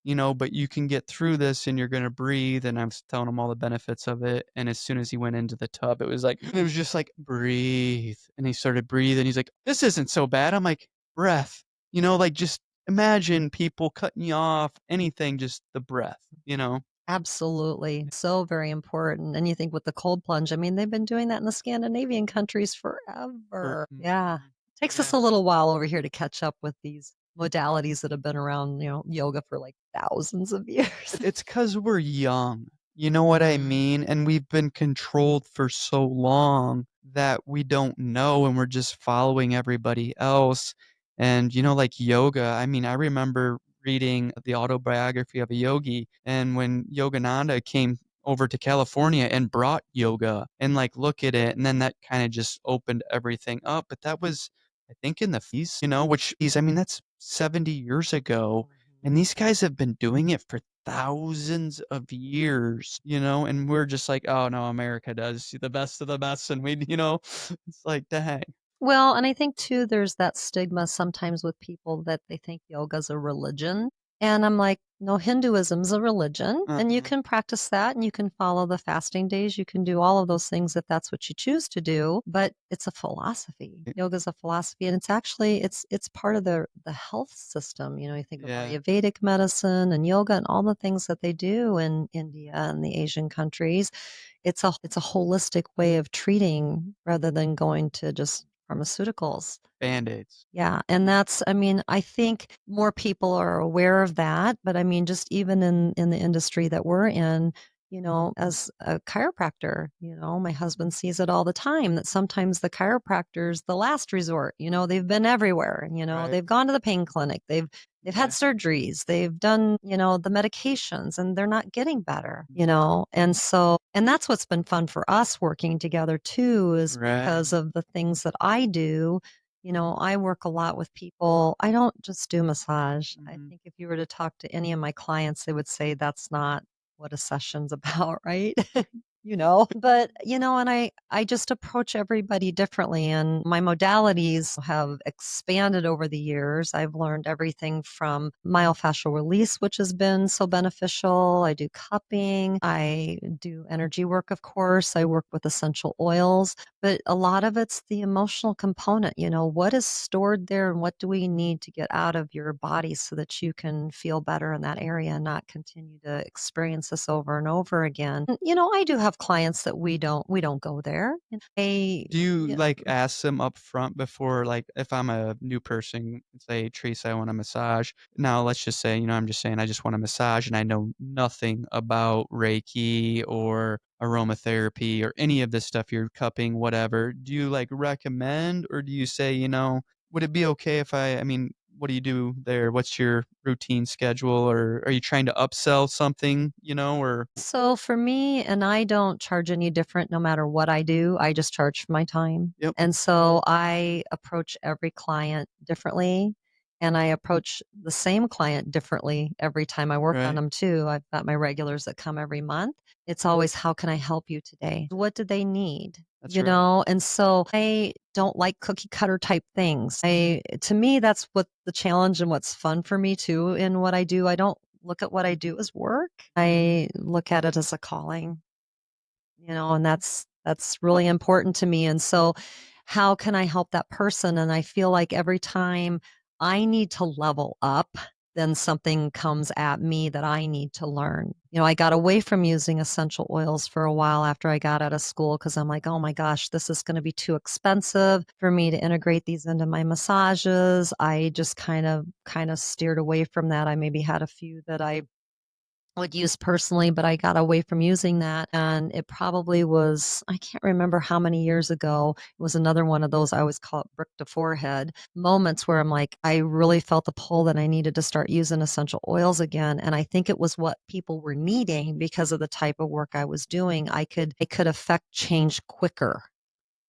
Speaker 1: but you can get through this and you're going to breathe. And I was telling him all the benefits of it. And as soon as he went into the tub, it was just like, breathe. And he started breathing. He's like, this isn't so bad. I'm like, breath, like just imagine people cutting you off, anything, just the breath.
Speaker 2: Absolutely. So very important. And you think with the cold plunge, I mean, they've been doing that in the Scandinavian countries forever. Yeah. Takes us
Speaker 1: Yeah.
Speaker 2: a little while over here to catch up with these modalities that have been around, yoga for like thousands of years.
Speaker 1: It's because we're young. You know what I
Speaker 2: Mhm.
Speaker 1: mean? And we've been controlled for so long that we don't know and we're just following everybody else. And, like yoga, I mean, I remember reading the autobiography of a yogi, and when Yogananda came over to California and brought yoga and, like, look at it, and then that kinda just opened everything up, but that was, I think, in the fees, which is, I mean, that's 70 years ago, and these guys have been doing it for thousands of years, and we're just like, "Oh, no, America does the best of the best," and it's like, "Dang."
Speaker 2: Well, and I think too, there's that stigma sometimes with people that they think yoga's a religion. And I'm like, no, Hinduism's a religion, and you
Speaker 1: Uh-huh.
Speaker 2: can practice that and you can follow the fasting days. You can do all of those things if that's what you choose to do, but it's a philosophy. Yoga's a philosophy, and it's part of the health system. You think of
Speaker 1: Yeah,
Speaker 2: Ayurvedic medicine and yoga and all the things that they do in India and the Asian countries. It's a holistic way of treating rather than going to just pharmaceuticals.
Speaker 1: Band-Aids.
Speaker 2: Yeah, and I mean, I think more people are aware of that, but I mean, just even in the industry that we're in, as a chiropractor, my husband sees it all the time that sometimes the chiropractor's the last resort. They've been everywhere.
Speaker 1: Right.
Speaker 2: They've gone to the pain clinic, they've had
Speaker 1: Yeah.
Speaker 2: surgeries, they've done, the medications, and they're not getting better, and that's what's been fun for us working together too, is
Speaker 1: Right.
Speaker 2: because of the things that I do. I work a lot with people. I don't just do massage. I
Speaker 1: Mhm.
Speaker 2: think if you were to talk to any of my clients, they would say that's not what a session's about, right? But, and I just approach everybody differently, and my modalities have expanded over the years. I've learned everything from myofascial release, which has been so beneficial. I do cupping. I do energy work, of course. I work with essential oils. But a lot of it's the emotional component, what is stored there and what do we need to get out of your body so that you can feel better in that area and not continue to experience this over and over again. I do have clients that we don't go there. And they
Speaker 1: Do you,
Speaker 2: yeah.
Speaker 1: like, ask them up front before, like, if I'm a new person, say, "Teresa, I want a massage." Now, let's just say, I'm just saying I just want a massage and I know nothing about Reiki or aromatherapy or any of this stuff, you're cupping, whatever. Do you, like, recommend, or do you say, "Would it be okay if I mean, what do you do there? What's your routine schedule, or are you trying to upsell something, or"
Speaker 2: So for me, and I don't charge any different no matter what I do, I just charge for my time.
Speaker 1: Yep.
Speaker 2: And so I approach every client differently, and I approach the same client differently every time I work on
Speaker 1: Right.
Speaker 2: them too. I've got my regulars that come every month. It's always, how can I help you today? What do they need?
Speaker 1: That's right.
Speaker 2: And so I don't like cookie cutter type things. To me, that's what the challenge and what's fun for me too in what I do. I don't look at what I do as work. I look at it as a calling, and that's really important to me. And so how can I help that person? And I feel like every time I need to level up, then something comes at me that I need to learn. I got away from using essential oils for a while after I got out of school because I'm like, oh my gosh, this is going to be too expensive for me to integrate these into my massages. I just kind of steered away from that. I maybe had a few that I would use personally, but I got away from using that. And it probably was, I can't remember how many years ago. It was another one of those, I always call it brick to forehead moments where I'm like, I really felt the pull that I needed to start using essential oils again. And I think it was what people were needing because of the type of work I was doing. I could affect change quicker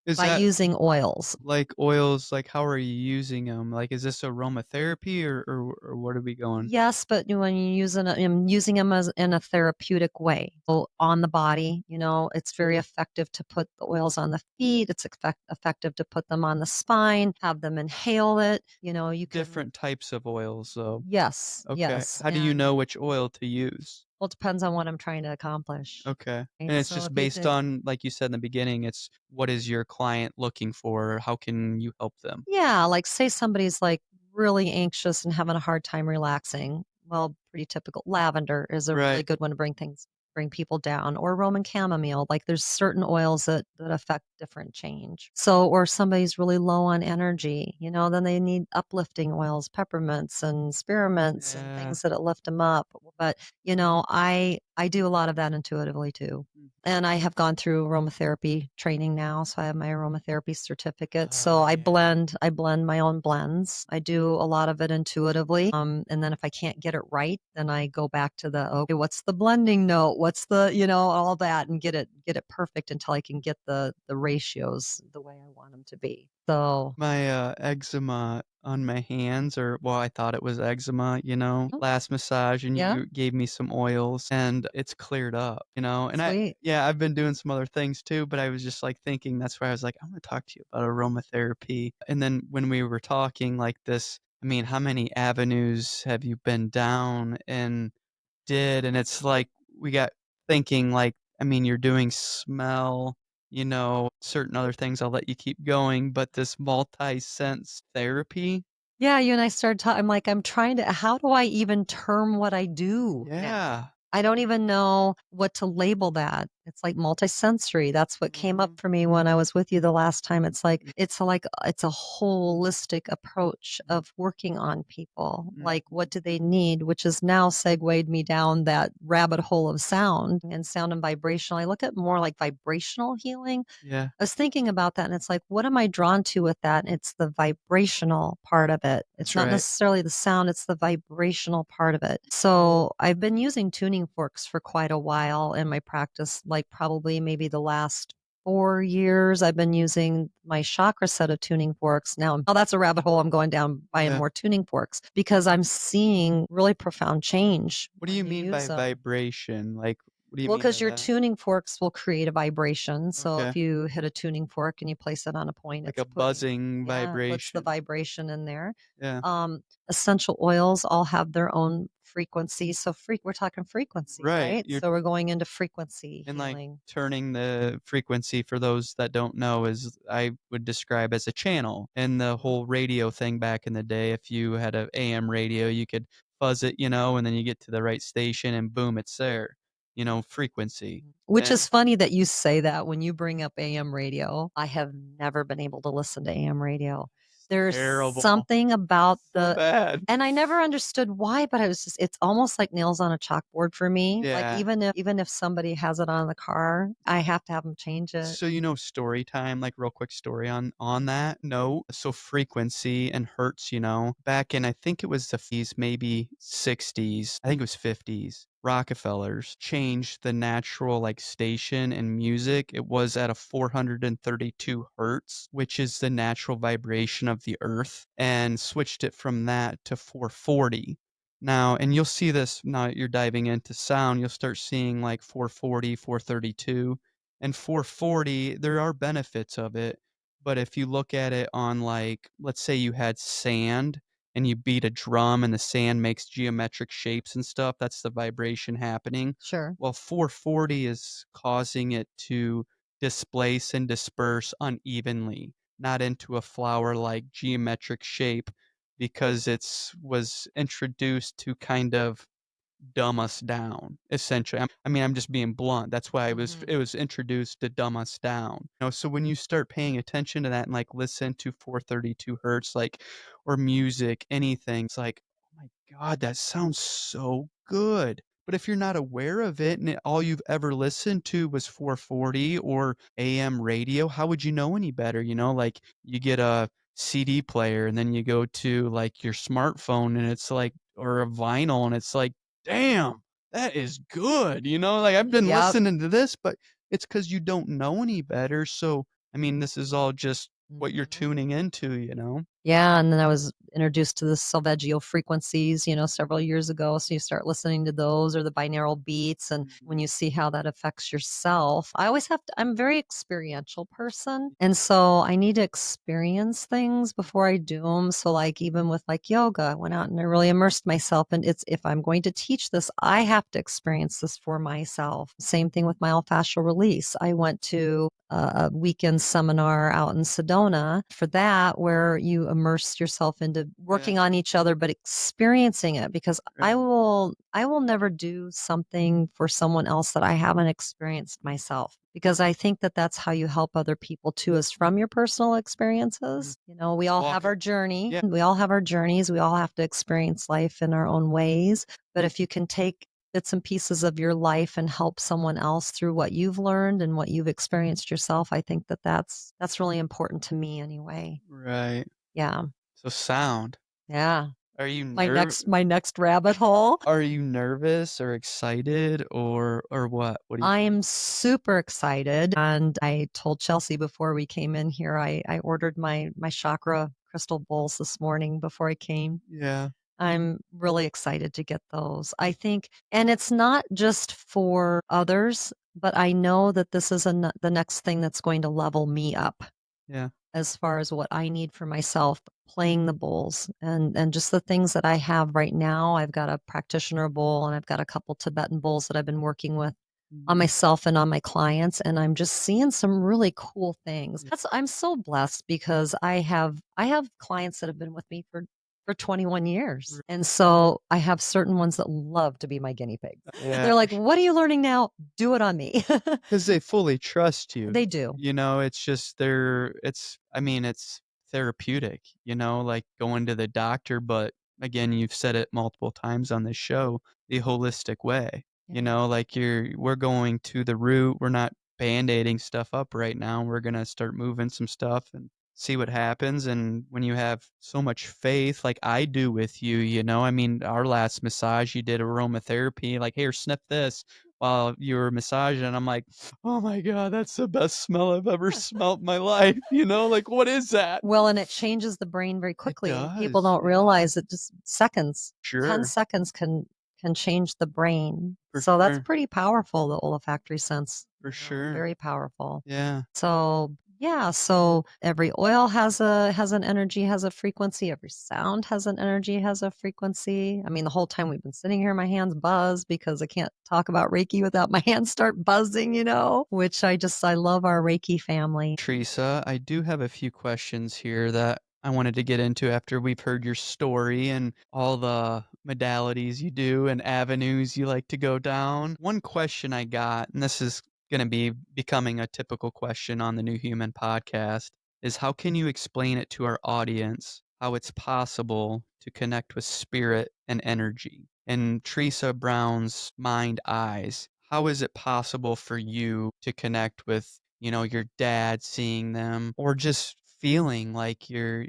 Speaker 1: Is
Speaker 2: by
Speaker 1: that
Speaker 2: using oils.
Speaker 1: like oils, like, how are you using them? Like, is this aromatherapy, or what are we going?
Speaker 2: Yes, but when you I'm using them as in a therapeutic way. So on the body, it's very effective to put the oils on the feet. It's effective to put them on the spine, have them inhale it. You can,
Speaker 1: Different types of oils, though.
Speaker 2: yes,
Speaker 1: Okay.
Speaker 2: yes.
Speaker 1: How do you
Speaker 2: And
Speaker 1: know which oil to use?
Speaker 2: well, it depends on what I'm trying to accomplish.
Speaker 1: Okay.
Speaker 2: Right?
Speaker 1: And it's
Speaker 2: So
Speaker 1: just
Speaker 2: if you
Speaker 1: based
Speaker 2: did,
Speaker 1: on, like you said in the beginning, it's what is your client looking for? Or how can you help them?
Speaker 2: yeah, like say somebody's like really anxious and having a hard time relaxing. Well, pretty typical. Lavender is a really
Speaker 1: Right.
Speaker 2: good one to bring people down, or Roman chamomile. Like there's certain oils that affect different change. So, or somebody's really low on energy, then they need uplifting oils, peppermints and spearmints and
Speaker 1: Yeah.
Speaker 2: things that lift them up. But, I I do a lot of that intuitively too.
Speaker 1: Mm.
Speaker 2: And I have gone through aromatherapy training now, so I have my aromatherapy certificate. So
Speaker 1: Oh,
Speaker 2: I
Speaker 1: yeah.
Speaker 2: blend my own blends. I do a lot of it intuitively. And then if I can't get it right, then I go back to the, okay, what's the blending note? What's the, all that, and get it perfect until I can get the ratios the way I want them to be. So
Speaker 1: My, eczema on my hands, or well, I thought it was eczema,
Speaker 2: mm,
Speaker 1: last massage, and
Speaker 2: yeah,
Speaker 1: you gave me some oils, and it's cleared up, and
Speaker 2: sweet.
Speaker 1: I've been doing some other things too, but I was just, like, thinking that's why I was like, "I'm gonna talk to you about aromatherapy," and then when we were talking like this, I mean, how many avenues have you been down and did? And it's like, we got thinking, like, I mean, you're doing smell, certain other things, I'll let you keep going, but this multi-sense therapy.
Speaker 2: Yeah, you and I started talking. I'm like, I'm trying to, how do I even term what I do now?
Speaker 1: Yeah.
Speaker 2: I don't even know what to label that. It's like multisensory. That's what came up
Speaker 1: Mhm.
Speaker 2: for me when I was with you the last time. It's a holistic approach
Speaker 1: Mhm.
Speaker 2: of working on people. Like, what
Speaker 1: Mhm.
Speaker 2: do they need? Which has now segued me down that rabbit hole of sound and vibrational. I look at more like vibrational healing.
Speaker 1: Yeah,
Speaker 2: I was thinking about that, and it's like, what am I drawn to with that? And it's the vibrational part of it. It's
Speaker 1: that's
Speaker 2: not
Speaker 1: right.
Speaker 2: necessarily the sound, it's the vibrational part of it. So I've been using tuning forks for quite a while in my practice, like probably maybe the last 4 years. I've been using my chakra set of tuning forks. Now, oh, that's a rabbit hole I'm going down buying
Speaker 1: Yeah.
Speaker 2: more tuning forks because I'm seeing really profound change
Speaker 1: What do
Speaker 2: when
Speaker 1: you
Speaker 2: you
Speaker 1: mean
Speaker 2: use
Speaker 1: by
Speaker 2: them.
Speaker 1: vibration? Like, what do you
Speaker 2: Well,
Speaker 1: mean
Speaker 2: because
Speaker 1: by
Speaker 2: your
Speaker 1: that?
Speaker 2: tuning forks will create a vibration. So
Speaker 1: Okay.
Speaker 2: if you hit a tuning fork and you place it on a point,
Speaker 1: Like
Speaker 2: it's
Speaker 1: a
Speaker 2: putting,
Speaker 1: buzzing
Speaker 2: yeah, it puts the
Speaker 1: vibration.
Speaker 2: vibration in there.
Speaker 1: Yeah.
Speaker 2: Essential oils all have their own frequency. So we're talking frequency,
Speaker 1: Right.
Speaker 2: right?
Speaker 1: You're
Speaker 2: So we're going into frequency
Speaker 1: And, like,
Speaker 2: healing.
Speaker 1: turning the frequency, for those that don't know, is I would describe as a channel. And the
Speaker 2: Mhm,
Speaker 1: whole radio thing back in the day, if you had a AM radio, you could fuzz it, and then you get to the right station and boom, it's there, frequency.
Speaker 2: mhm. Which
Speaker 1: And
Speaker 2: is funny that you say that when you bring up AM radio. I have never been able to listen to AM radio. There's
Speaker 1: terrible.
Speaker 2: something about
Speaker 1: So
Speaker 2: the
Speaker 1: bad.
Speaker 2: and I never understood why, but I was just it's almost like nails on a chalkboard for me. Like,
Speaker 1: Yeah.
Speaker 2: even if somebody has it on in the car, I have to have them change it.
Speaker 1: So, story time, like, real quick story on that note. So frequency and hertz, back in, I think it was the maybe 60s, I think it was 50s, Rockefellers changed the natural, like, station and music. It was at a 432 hertz, which is the natural vibration of the earth, and switched it from that to 440. Now, and you'll see this now that you're diving into sound, you'll start seeing like 440, 432. And 440, there are benefits of it, but if you look at it on, like, let's say you had sand and you beat a drum and the sand makes geometric shapes and stuff, that's the vibration happening.
Speaker 2: Sure.
Speaker 1: Well, 440 is causing it to displace and disperse unevenly, not into a flower-like geometric shape, because it's was introduced to kind of dumb us down, essentially. I mean, I'm just being blunt. That's why
Speaker 2: Mhm.
Speaker 1: it was introduced to dumb us down. So when you start paying attention to that and, like, listen to 432 hertz, like, or music, anything, it's like, oh my God, that sounds so good. But if you're not aware of it and all you've ever listened to was 440 or AM radio, how would you know any better? Like, you get a CD player and then you go to, like, your smartphone and it's like, or a vinyl, and it's like, damn, that is good, like, I've been
Speaker 2: Yep.
Speaker 1: listening to this, but it's because you don't know any better, so, I mean, this is all just what you're
Speaker 2: Mhm.
Speaker 1: tuning into.
Speaker 2: Yeah, and then I was introduced to the Salveggio frequencies, several years ago. So you start listening to those or the binaural beats, and when
Speaker 1: Mhm.
Speaker 2: you see how that affects yourself, I'm a very experiential person. And so I need to experience things before I do them. So, like, even with like yoga, I went out and I really immersed myself. And if I'm going to teach this, I have to experience this for myself. Same thing with myofascial release. I went to a weekend seminar out in Sedona for that, where you immerse yourself into
Speaker 1: Yeah,
Speaker 2: working on each other, but experiencing it, because I
Speaker 1: right.
Speaker 2: will, I will never do something for someone else that I haven't experienced myself, because I think that that's how you help other people too, is from your personal
Speaker 1: Mhm.
Speaker 2: experiences. We all
Speaker 1: Walk
Speaker 2: have
Speaker 1: it.
Speaker 2: our journey.
Speaker 1: Yeah.
Speaker 2: We all have our journeys. We all have to experience life in our own ways. But if you can take bits and pieces of your life and help someone else through what you've learned and what you've experienced yourself, I think that that's really important to me anyway.
Speaker 1: Right.
Speaker 2: Yeah.
Speaker 1: So sound.
Speaker 2: Yeah.
Speaker 1: Are you
Speaker 2: My
Speaker 1: nerve
Speaker 2: next rabbit hole.
Speaker 1: are you nervous or excited or what? What do you
Speaker 2: I'm super excited, and I told Chelsea before we came in here, I ordered my chakra crystal bowls this morning before I came.
Speaker 1: Yeah.
Speaker 2: I'm really excited to get those. I think, and it's not just for others, but I know that this is the next thing that's going to level me up
Speaker 1: Yeah.
Speaker 2: as far as what I need for myself, playing the bowls and just the things that I have right now. I've got a practitioner bowl and I've got a couple Tibetan bowls that I've been working with on
Speaker 1: Mhm.
Speaker 2: myself and on my clients, and I'm just seeing some really cool things.
Speaker 1: Yeah.
Speaker 2: I'm so blessed because I have clients that have been with me for 21 years. And so I have certain ones that love to be my guinea pigs.
Speaker 1: Yeah.
Speaker 2: They're like, "What are you learning now? Do it on me."
Speaker 1: 'Cause they fully trust you.
Speaker 2: They do.
Speaker 1: You know, it's just it's I mean, it's therapeutic, like going to the doctor, but again, you've said it multiple times on this show, the holistic way.
Speaker 2: Yeah.
Speaker 1: Like we're going to the root, we're not band-aiding stuff up right now. We're gonna start moving some stuff and see what happens. And when you have so much faith, like I do with you, I mean, our last massage, you did aromatherapy, like, here, sniff this while you were massaging. And I'm like, oh my God, that's the best smell I've ever smelt in my life. Like, what is that?
Speaker 2: Well, and it changes the brain very
Speaker 1: It
Speaker 2: quickly, and people
Speaker 1: does.
Speaker 2: don't
Speaker 1: Yeah.
Speaker 2: realize it just seconds. 10
Speaker 1: Sure.
Speaker 2: seconds can change the brain.
Speaker 1: For
Speaker 2: So that's
Speaker 1: sure.
Speaker 2: pretty powerful, the olfactory sense,
Speaker 1: For sure.
Speaker 2: very powerful.
Speaker 1: Yeah.
Speaker 2: So, yeah, so every oil has an energy, has a frequency, every sound has an energy, has a frequency. I mean, the whole time we've been sitting here, my hands buzz because I can't talk about Reiki without my hands start buzzing, which I love our Reiki family.
Speaker 1: Teresa, I do have a few questions here that I wanted to get into after we've heard your story and all the modalities you do and avenues you like to go down. One question I got, and this is going to be becoming a typical question on the New Human podcast, is how can you explain it to our audience how it's possible to connect with spirit and energy? In Teresa Brown's mind eyes, how is it possible for you to connect with your dad, seeing them, or just feeling like you're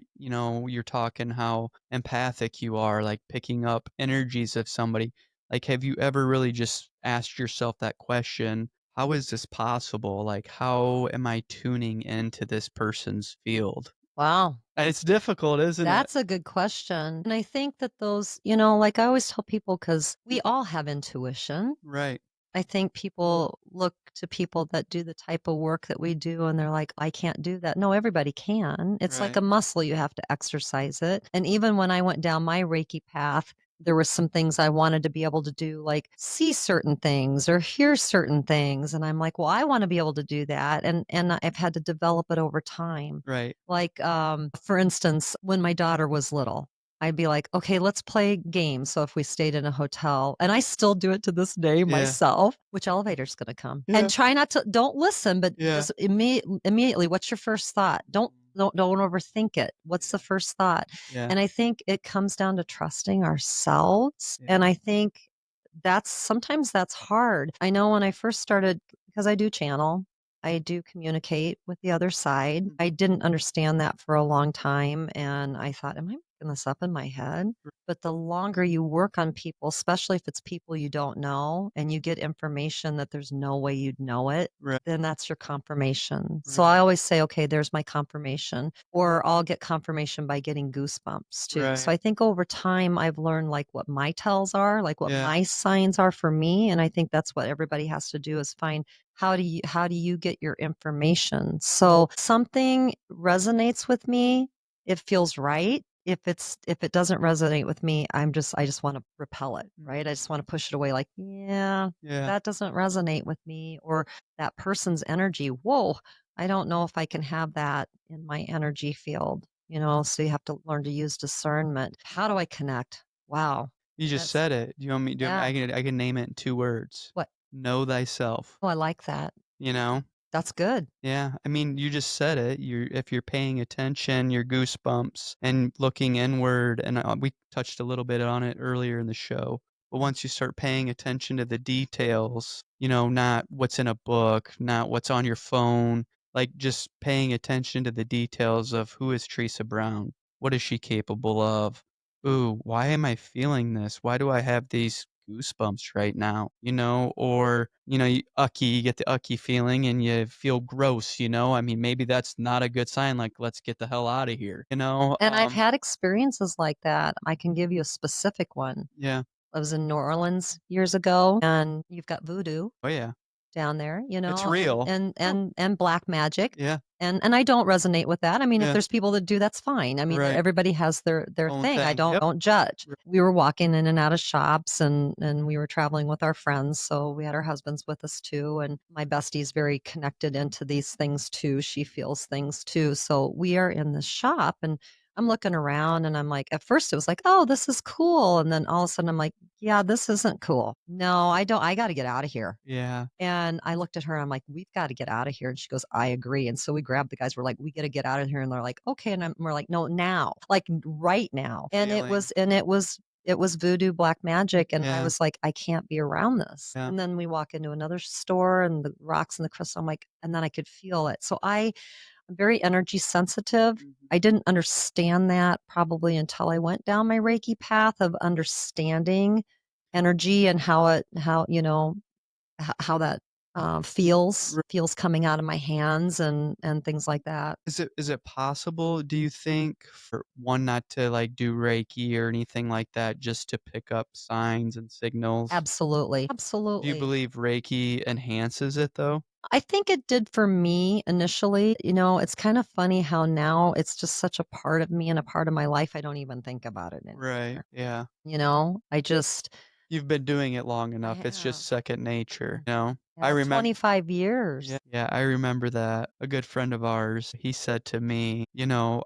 Speaker 1: talking how empathic you are, like picking up energies of somebody. Like, have you ever really just asked yourself that question? How is this possible? Like, how am I tuning into this person's field?
Speaker 2: Wow.
Speaker 1: And it's difficult, isn't it?
Speaker 2: That's a good question. And I think that those, like I always tell people, because we all have intuition.
Speaker 1: Right,
Speaker 2: I think people look to people that do the type of work that we do and they're like, I can't do that. No, everybody can. It's like
Speaker 1: right,
Speaker 2: a muscle, you have to exercise it. And even when I went down my Reiki path, there were some things I wanted to be able to do, like see certain things or hear certain things. And I'm like, well, I want to be able to do that. And I've had to develop it over time.
Speaker 1: right.
Speaker 2: Like, for instance, when my daughter was little, I'd be like, okay, let's play games. So if we stayed in a hotel, and I still do it to this day
Speaker 1: Yeah,
Speaker 2: myself, which elevator's going to come?
Speaker 1: yeah,
Speaker 2: And try not to, don't listen, but
Speaker 1: yeah,
Speaker 2: just immediately, what's your first thought? Don't overthink it. What's the first thought?
Speaker 1: yeah,
Speaker 2: And I think it comes down to trusting ourselves.
Speaker 1: yeah.
Speaker 2: And I think sometimes that's hard. I know when I first started, because I do channel, I do communicate with the other side.
Speaker 1: Mm,
Speaker 2: I didn't understand that for a long time. And I thought, am I making this up in my head? But the longer you work on people, especially if it's people you don't know and you get information that there's no way you'd know it,
Speaker 1: right,
Speaker 2: then that's your confirmation. So I
Speaker 1: right,
Speaker 2: always say, okay, there's my confirmation, or I'll get confirmation by getting goosebumps too. So
Speaker 1: right.
Speaker 2: I think over time, I've learned like what my tells are, like what
Speaker 1: Yeah,
Speaker 2: my signs are for me. And I think that's what everybody has to do is find how do you get your information. So something resonates with me, it feels right. If it doesn't resonate with me, I just want to repel it,
Speaker 1: mm,
Speaker 2: right? I just want to push it away like, yeah,
Speaker 1: yeah.
Speaker 2: that doesn't resonate with me, or that person's energy. Whoa, I don't know if I can have that in my energy field, so you have to learn to use discernment. How do I connect? Wow.
Speaker 1: You just
Speaker 2: That's
Speaker 1: said it. Do you want me
Speaker 2: yeah.
Speaker 1: I can name it in 2 words.
Speaker 2: What?
Speaker 1: Know thyself,
Speaker 2: Oh, I like that.
Speaker 1: you know?
Speaker 2: That's good.
Speaker 1: Yeah, I mean, you just said it. If you're paying attention, your goosebumps and looking inward, and we touched a little bit on it earlier in the show. But once you start paying attention to the details, not what's in a book, not what's on your phone, like just paying attention to the details of who is Teresa Brown? What is she capable of? Ooh, why am I feeling this? Why do I have these goosebumps right now? Or, you get the ucky feeling and you feel gross, I mean, maybe that's not a good sign. Like, let's get the hell out of here,
Speaker 2: And I've had experiences like that. I can give you a specific one.
Speaker 1: Yeah.
Speaker 2: I was in New Orleans years ago, and you've got voodoo
Speaker 1: Oh, yeah.
Speaker 2: down there,
Speaker 1: It's
Speaker 2: and
Speaker 1: real.
Speaker 2: black magic,
Speaker 1: Yeah.
Speaker 2: and I don't resonate with that. I mean, if
Speaker 1: Yeah.
Speaker 2: there's people that do, that's fine. I mean,
Speaker 1: Right.
Speaker 2: everybody has their
Speaker 1: Own
Speaker 2: thing. I
Speaker 1: thing. Yep.
Speaker 2: don't judge.
Speaker 1: R
Speaker 2: We were walking in and out of shops, and we were traveling with our friends, so we had our husbands with us too, and my bestie's very connected into these things too. She feels things too. So we are in the shop, and I'm looking around, and I'm like, at first it was like, "Oh, this is cool." And then all of a sudden I'm like, "Yeah, this isn't cool. No, I don't. I got to get out of here."
Speaker 1: Yeah.
Speaker 2: And I looked at her, I'm like, "We've got to get out of here." And she goes, "I agree." And so we grabbed the guys, we're like, "We got to get out of here." And they're like, "Okay." And we're like, "No, now, like right now." And
Speaker 1: Feeling.
Speaker 2: it was voodoo black magic. And I
Speaker 1: Yeah.
Speaker 2: was like, I can't be around this.
Speaker 1: Yeah.
Speaker 2: And then we walk into another store and the rocks and the crystal, I'm like, and then I could feel it. So I'm very energy sensitive.
Speaker 1: Mhm.
Speaker 2: I didn't understand that probably until I went down my Reiki path of understanding energy and how that,
Speaker 1: R
Speaker 2: feels coming out of my hands and things like that.
Speaker 1: Is it possible, do you think, for one not to, like, do Reiki or anything like that just to pick up signs and signals?
Speaker 2: Absolutely,
Speaker 1: Do you
Speaker 2: absolutely.
Speaker 1: believe Reiki enhances it, though?
Speaker 2: I think it did for me initially. It's kind of funny how now it's just such a part of me and a part of my life, I don't even think about it
Speaker 1: Right.
Speaker 2: anymore.
Speaker 1: Yeah.
Speaker 2: I just
Speaker 1: You've been doing it long
Speaker 2: I
Speaker 1: enough, it's just
Speaker 2: have.
Speaker 1: second nature, you know? I
Speaker 2: Yeah,
Speaker 1: remember.
Speaker 2: 25 years.
Speaker 1: Yeah, I remember that. A good friend of ours, he said to me,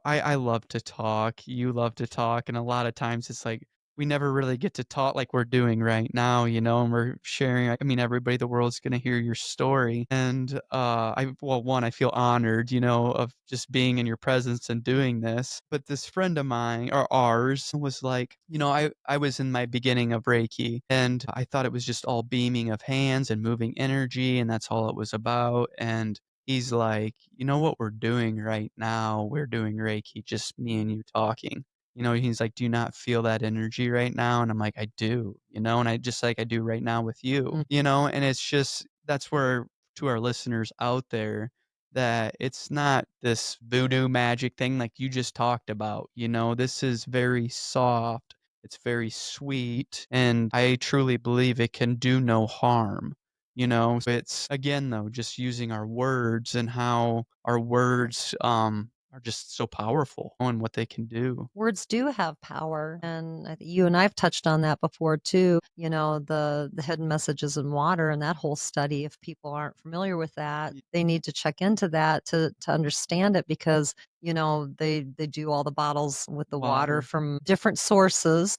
Speaker 1: I love to talk, you love to talk, and a lot of times it's like we never really get to talk like we're doing right now, and we're sharing. I mean, everybody, the world's gonna hear your story. And one, I feel honored, of just being in your presence and doing this. But this friend of mine, or ours, was like, I was in my beginning of Reiki, and I thought it was just all beaming of hands and moving energy, and that's all it was about. And he's like, you know what we're doing right now? We're doing Reiki, just me and you talking. He's like, "Do you not feel that energy right now?" And I'm like, "I do," and I just like I do right now with you,
Speaker 2: Mm.
Speaker 1: and it's just that's where to our listeners out there that it's not this voodoo magic thing like you just talked about. This is very soft, it's very sweet, and I truly believe it can do no harm. It's again though just using our words and how our words are just so powerful and what they can do.
Speaker 2: Words do have power, and I think you and I've touched on that before too. The hidden messages in water and that whole study. If people aren't familiar with that,
Speaker 1: Y-
Speaker 2: they need to check into that to understand it because they do all the bottles with the water
Speaker 1: Water.
Speaker 2: from different sources,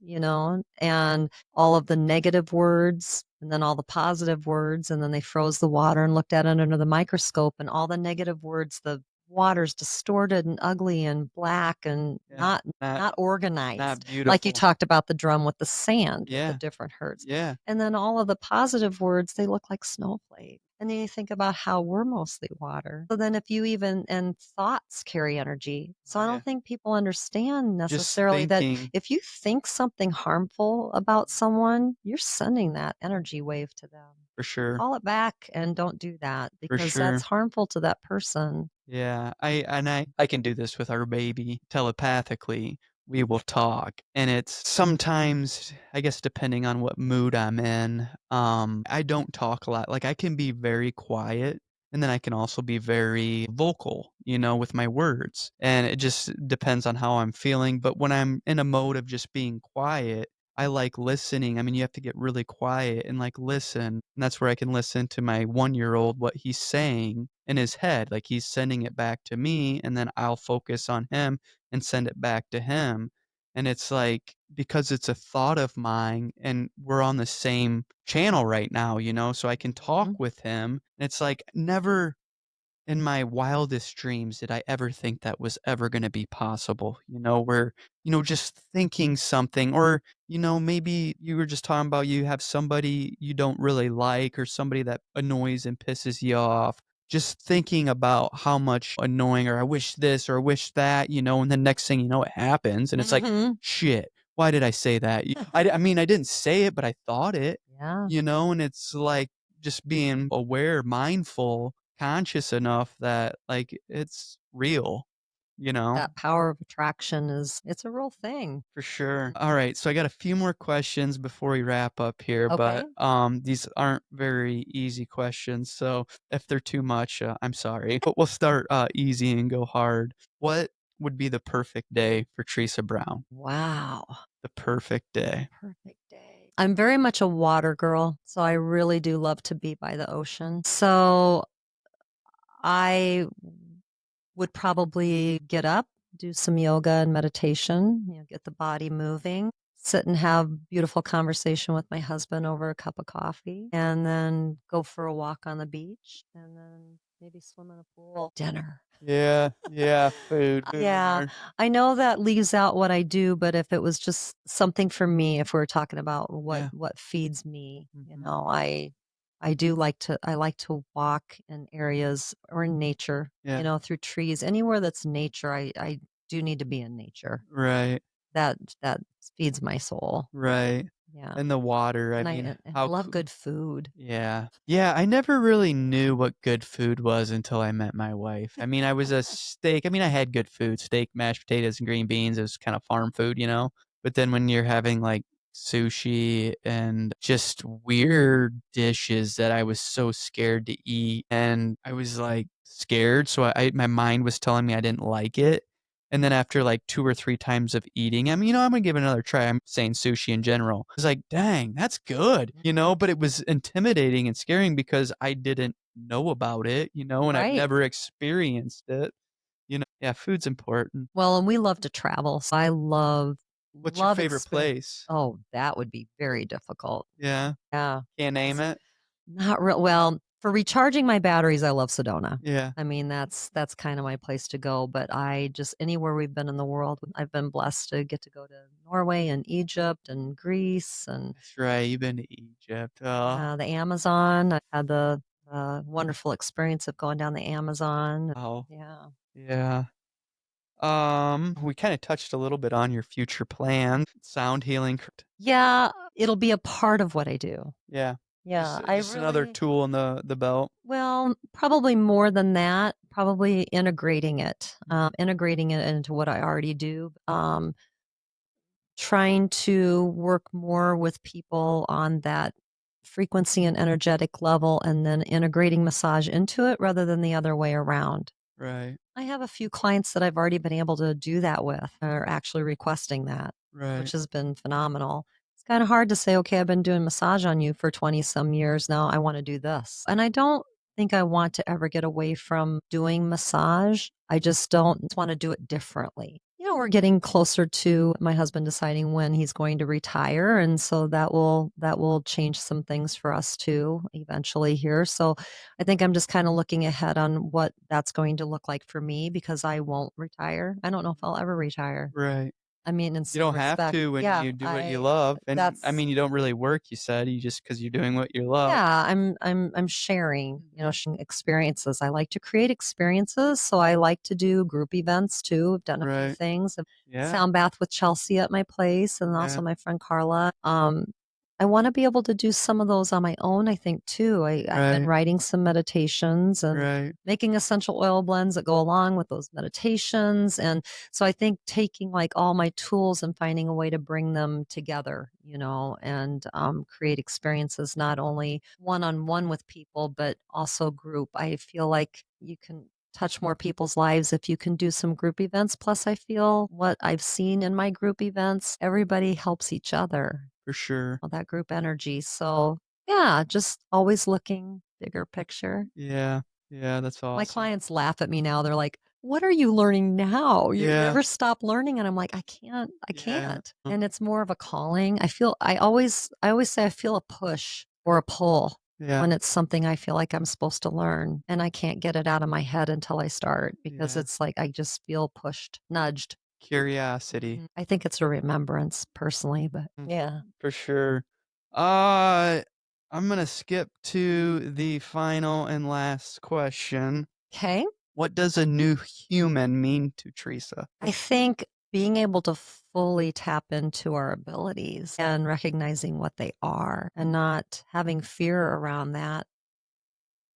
Speaker 2: and all of the negative words and then all the positive words, and then they froze the water and looked at it under the microscope, and all the negative words, the water's distorted and ugly and black and
Speaker 1: Yeah.
Speaker 2: not organized.
Speaker 1: Not
Speaker 2: Like you
Speaker 1: beautiful.
Speaker 2: talked about the drum with the sand with the
Speaker 1: Yeah.
Speaker 2: different hertz.
Speaker 1: Yeah.
Speaker 2: And then all of the positive words, they look like snowflakes. And then you think about how we're mostly water. So then if you even and thoughts carry energy. So
Speaker 1: Oh,
Speaker 2: I
Speaker 1: yeah.
Speaker 2: don't think people understand
Speaker 1: Just
Speaker 2: necessarily that
Speaker 1: thinking
Speaker 2: if you think something harmful about someone, you're sending that energy wave to them.
Speaker 1: for sure.
Speaker 2: Call it back and don't do that
Speaker 1: For
Speaker 2: because that's
Speaker 1: sure.
Speaker 2: harmful to that person.
Speaker 1: Yeah, I can do this with our baby telepathically. We will talk, and it's sometimes, I guess, depending on what mood I'm in. I don't talk a lot. Like I can be very quiet, and then I can also be very vocal, with my words. And it just depends on how I'm feeling. But when I'm in a mode of just being quiet, I like listening. I mean, you have to get really quiet and like listen. And that's where I can listen to my 1-year old, what he's saying in his head. Like he's sending it back to me, and then I'll focus on him and send it back to him. And it's like, because it's a thought of mine and we're on the same channel right now, so I can talk
Speaker 2: Mhm.
Speaker 1: with him. And it's like never in my wildest dreams did I ever think that was ever gonna be possible, where, just thinking something or, maybe you were just talking about you have somebody you don't really like or somebody that annoys and pisses you off. Just thinking about how much annoying or I wish this or I wish that, and then next thing you know, it happens and it's like,
Speaker 2: Mhm.
Speaker 1: "Shit, why did I say that?" I mean, I didn't say it, but I thought it,
Speaker 2: Yeah,
Speaker 1: and it's like just being aware, mindful, conscious enough that, like, it's real, you know?
Speaker 2: that power of attraction it's a real thing.
Speaker 1: For sure. Alright, so I got a few more questions before we wrap up here, but,
Speaker 2: Okay.
Speaker 1: these aren't very easy questions, so if they're too much, I'm sorry. But we'll start, easy and go hard. What would be the perfect day for Teresa Brown?
Speaker 2: Wow.
Speaker 1: The perfect day.
Speaker 2: Perfect day. I'm very much a water girl, so I really do love to be by the ocean. So I would probably get up, do some yoga and meditation, get the body moving, sit and have beautiful conversation with my husband over a cup of coffee, and then go for a walk on the beach, and then maybe swim in a pool. Dinner.
Speaker 1: Yeah, yeah, food,
Speaker 2: Yeah,
Speaker 1: dinner.
Speaker 2: I know that leaves out what I do, but if it was just something for me, if we're talking about what
Speaker 1: Yeah.
Speaker 2: what feeds me,
Speaker 1: Mhm.
Speaker 2: I like to walk in areas or in nature,
Speaker 1: Yeah.
Speaker 2: through trees. Anywhere that's nature, I do need to be in nature.
Speaker 1: Right,
Speaker 2: That feeds my soul.
Speaker 1: right.
Speaker 2: Yeah.
Speaker 1: And the water, I
Speaker 2: And I
Speaker 1: mean,
Speaker 2: and I
Speaker 1: how
Speaker 2: love good food.
Speaker 1: yeah. Yeah, I never really knew what good food was until I met my wife. I mean, I was a steak I mean, I had good food, steak, mashed potatoes, and green beans, it was kinda farm food, But then when you're having, like, sushi and just weird dishes that I was so scared to eat, and I was, like, scared, so my mind was telling me I didn't like it, and then after, like, 2 or 3 times of eating, I mean, I'm gonna give it another try, I'm saying sushi in general. I was like, "Dang, that's good,"
Speaker 2: Mhm.
Speaker 1: but it was intimidating and scaring because I didn't know about it, and I've
Speaker 2: Right.
Speaker 1: never experienced it, Yeah, food's important.
Speaker 2: Well, and we love to travel, so I
Speaker 1: What's your
Speaker 2: love
Speaker 1: favorite
Speaker 2: experience.
Speaker 1: place?
Speaker 2: Oh, that would be very difficult.
Speaker 1: Yeah,
Speaker 2: Yeah.
Speaker 1: can't name
Speaker 2: It's
Speaker 1: it?
Speaker 2: not real well, for recharging my batteries, I love Sedona.
Speaker 1: Yeah,
Speaker 2: I mean, that's kinda my place to go, but I just anywhere we've been in the world, I've been blessed to get to go to Norway and Egypt and Greece and,
Speaker 1: that's right, you've been to Egypt, oh,
Speaker 2: the Amazon. I had the, wonderful experience of going down the Amazon.
Speaker 1: wow,
Speaker 2: Yeah.
Speaker 1: yeah. We kinda touched a little bit on your future plan, sound healing,
Speaker 2: Yeah, it'll be a part of what I do.
Speaker 1: yeah,
Speaker 2: Yeah, I
Speaker 1: just another
Speaker 2: really
Speaker 1: tool in the belt.
Speaker 2: well, probably more than that, probably
Speaker 1: Mhm,
Speaker 2: integrating it into what I already do. Trying to work more with people on that frequency and energetic level and then integrating massage into it rather than the other way around.
Speaker 1: right,
Speaker 2: I have a few clients that I've already been able to do that with, are actually requesting that, which
Speaker 1: right,
Speaker 2: has been phenomenal. It's kind of hard to say, okay, I've been doing massage on you for 20 some years now. I want to do this. And I don't think I want to ever get away from doing massage. I just don't want to do it differently. We're getting closer to my husband deciding when he's going to retire. And so that will change some things for us too eventually here. So I think I'm just kind of looking ahead on what that's going to look like for me because I won't retire. I don't know if I'll ever retire.
Speaker 1: right.
Speaker 2: I mean, in
Speaker 1: You
Speaker 2: some
Speaker 1: don't have
Speaker 2: respect,
Speaker 1: to when
Speaker 2: yeah,
Speaker 1: you do what you
Speaker 2: I
Speaker 1: love, and, I
Speaker 2: that's
Speaker 1: mean, you don't really work, you said, you just because 'cause you're doing what you love.
Speaker 2: yeah, I'm sharing,
Speaker 1: Mhm.
Speaker 2: sharing experiences. I like to create experiences, so I like to do group events too. I've done a few
Speaker 1: Right.
Speaker 2: things. I've
Speaker 1: Yeah,
Speaker 2: sound bath with Chelsea at my place and also
Speaker 1: yeah,
Speaker 2: my friend Carla. I want to be able to do some of those on my own, I think too. I've been
Speaker 1: right,
Speaker 2: writing some meditations and
Speaker 1: right,
Speaker 2: making essential oil blends that go along with those meditations. And so I think taking like all my tools and finding a way to bring them together, and create experiences not only one on one with people, but also group. I feel like you can touch more people's lives if you can do some group events. Plus, I feel what I've seen in my group events, everybody helps each other,
Speaker 1: for sure.
Speaker 2: all that group energy. So, yeah, just always looking bigger picture.
Speaker 1: Yeah, yeah, that's
Speaker 2: My
Speaker 1: awesome.
Speaker 2: clients laugh at me now. They're like, "What are you learning now? You
Speaker 1: Yeah,
Speaker 2: never stop learning." And I'm like, I
Speaker 1: yeah,
Speaker 2: can't." And it's more of a calling. I always say I feel a push or a pull.
Speaker 1: Yeah.
Speaker 2: when it's something I feel like I'm supposed to learn and I can't get it out of my head until I start because
Speaker 1: Yeah.
Speaker 2: it's like I just feel pushed, nudged.
Speaker 1: Curiosity.
Speaker 2: I think it's a remembrance personally, but
Speaker 1: Mm,
Speaker 2: yeah.
Speaker 1: for sure. Uh, I'm gonna skip to the final and last question.
Speaker 2: Okay.
Speaker 1: What does a new human mean to Teresa?
Speaker 2: I think being able to fully tap into our abilities and recognizing what they are and not having fear around that,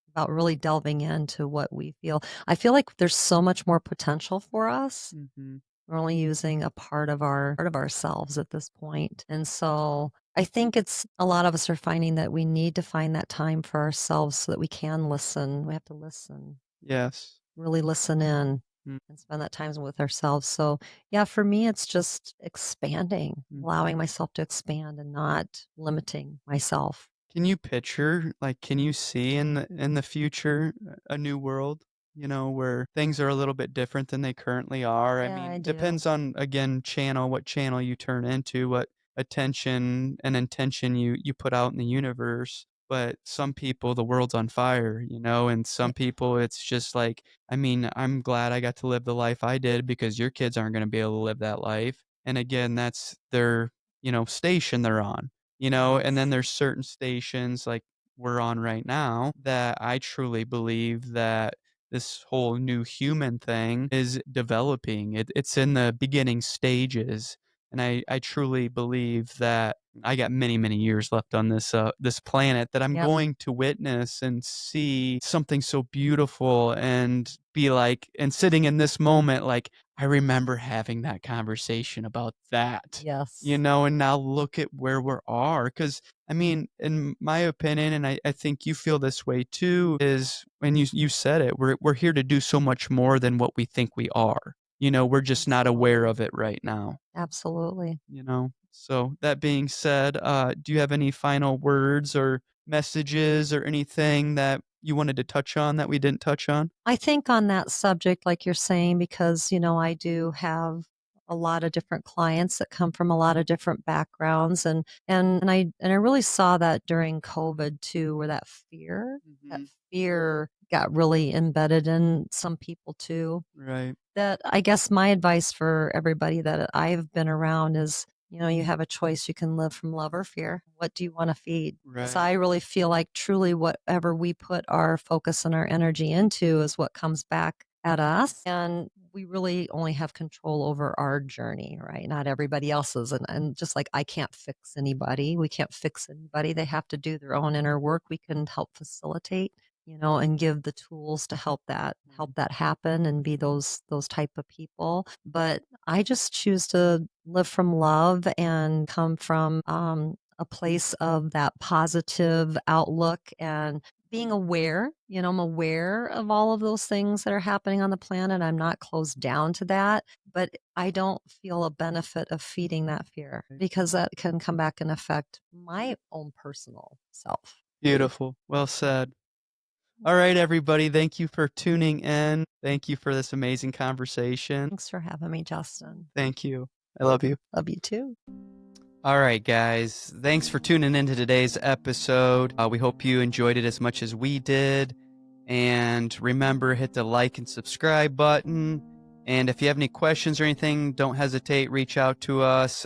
Speaker 2: about really delving into what we feel. I feel like there's so much more potential for us.
Speaker 1: Mm-hmm.
Speaker 2: We're only using a part of ourselves at this point. And so I think it's a lot of us are finding that we need to find that time for ourselves so that we can listen. We have to listen,
Speaker 1: Yes.
Speaker 2: really listen in
Speaker 1: Mm,
Speaker 2: and spend that time with ourselves. So, yeah, for me, it's just expanding,
Speaker 1: mm.
Speaker 2: allowing myself to expand and not limiting myself.
Speaker 1: Can you picture, like, can you see in the future a new world, where things are a little bit different than they currently are? I
Speaker 2: Yeah, I
Speaker 1: mean,
Speaker 2: do.
Speaker 1: depends on, again, what channel you turn into, what attention and intention you put out in the universe. But some people, the world's on fire, and some
Speaker 2: Right.
Speaker 1: people it's just like, I mean, I'm glad I got to live the life I did because your kids aren't going to be able to live that life. And again, that's their, station they're on, and then
Speaker 2: Yes.
Speaker 1: there's certain stations like we're on right now that I truly believe that this whole new human thing is developing. It's in the beginning stages. And I truly believe that I got many, many years left on this planet that I'm
Speaker 2: Yep.
Speaker 1: going to witness and see something so beautiful and be like, and sitting in this moment, like, I remember having that conversation about that,
Speaker 2: Yes.
Speaker 1: and now look at where we are. Because, I mean, in my opinion, and I think you feel this way too, is when you said it, we're here to do so much more than what we think we are. We're just not aware
Speaker 2: Absolutely.
Speaker 1: of it right now,
Speaker 2: Absolutely.
Speaker 1: So that being said, do you have any final words or messages or anything that you wanted to touch on that we didn't touch on?
Speaker 2: I think on that subject, like you're saying, because, I do have a lot of different clients that come from a lot of different backgrounds and I really saw that during COVID too, where that
Speaker 1: Mhm.
Speaker 2: fear got really embedded in some people too.
Speaker 1: Right,
Speaker 2: That I guess my advice for everybody that I've been around is, you have a choice. You can live from love or fear. What do you want to feed? So
Speaker 1: right.
Speaker 2: I really feel like truly whatever we put our focus and our energy into is what comes back at us. And we really only have control over our journey, right? Not everybody else's. And just like I can't fix anybody, we can't fix anybody. They have to do their own inner work. We can help facilitate, and give the tools to help that happen and be those type of people. But I just choose to live from love and come from a place of that positive outlook and being aware. I'm aware of all of those things that are happening on the planet. I'm not closed down to that, but I don't feel a benefit of feeding that fear because that can come back and affect my own personal self.
Speaker 1: Beautiful. Well said. All right, everybody. Thank you for tuning in. Thank you for this amazing conversation.
Speaker 2: Thanks for having me, Justin.
Speaker 1: Thank you. I love you.
Speaker 2: Love you too.
Speaker 1: All right, guys. Thanks for tuning into today's episode. We hope you enjoyed it as much as we did. And remember, hit the like and subscribe button. And if you have any questions or anything, don't hesitate, reach out to us.